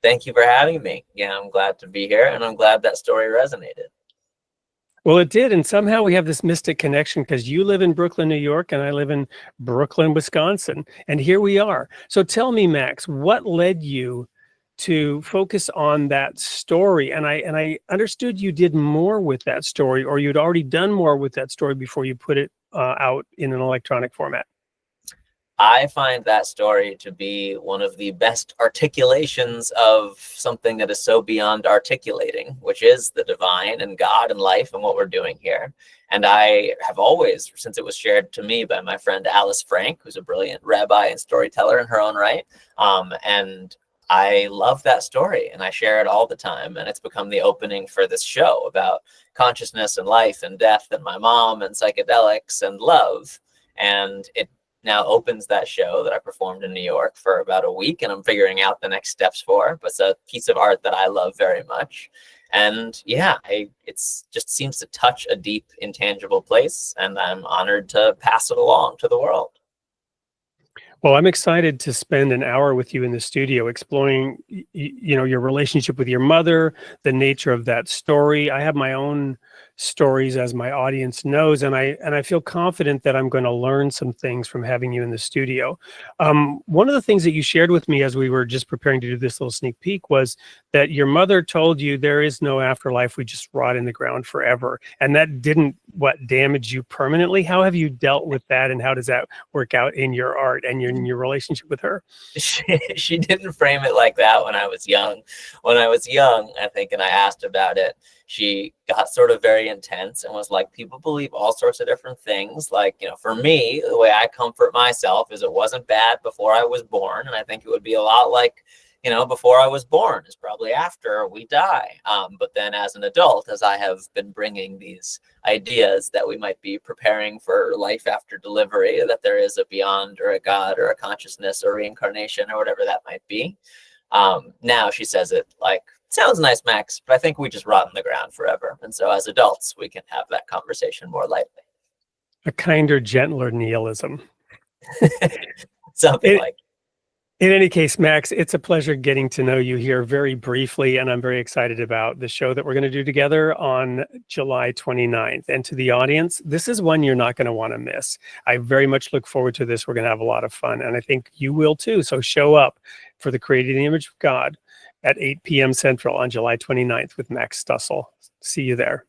Thank you for having me. Yeah, I'm glad to be here, and I'm glad that story resonated. Well, it did, and somehow we have this mystic connection because you live in Brooklyn, New York, and I live in Brooklyn, Wisconsin, and here we are. So tell me, Max, what led you to focus on that story? And I understood you did more with that story, or you'd already done more with that story before you put it out in an electronic format. I find that story to be one of the best articulations of something that is so beyond articulating, which is the divine and God and life and what we're doing here. And I have always, since it was shared to me by my friend Alice Frank, who's a brilliant rabbi and storyteller in her own right, and I love that story and I share it all the time. And it's become the opening for this show about consciousness and life and death and my mom and psychedelics and love. And it now opens that show that I performed in New York for about a week, and I'm figuring out the next steps for. But it's a piece of art that I love very much. And yeah, it's just seems to touch a deep, intangible place, and I'm honored to pass it along to the world. Well, I'm excited to spend an hour with you in the studio exploring, your relationship with your mother, the nature of that story. I have my own stories, as my audience knows, and I feel confident that I'm going to learn some things from having you in the studio. One of the things that you shared with me as we were just preparing to do this little sneak peek was that your mother told you there is no afterlife, we just rot in the ground forever, and that didn't damage you permanently. How have you dealt with that, and how does that work out in your art and in your relationship with her? She didn't frame it like that when I was young. When I was young, I think, and I asked about it, she got sort of very intense and was like, people believe all sorts of different things. Like, for me, the way I comfort myself is it wasn't bad before I was born. And I think it would be a lot like, before I was born is probably after we die. But then as an adult, as I have been bringing these ideas that we might be preparing for life after delivery, that there is a beyond or a God or a consciousness or reincarnation or whatever that might be. Now she says it like, sounds nice, Max, but I think we just rot in the ground forever. And so as adults, we can have that conversation more lightly. A kinder, gentler nihilism. Something like. In any case, Max, it's a pleasure getting to know you here very briefly, and I'm very excited about the show that we're going to do together on July 29th. And to the audience, this is one you're not going to want to miss. I very much look forward to this. We're going to have a lot of fun, and I think you will too. So show up for the Created in the Image of God at 8 p.m. Central on July 29th with Max Stossel. See you there.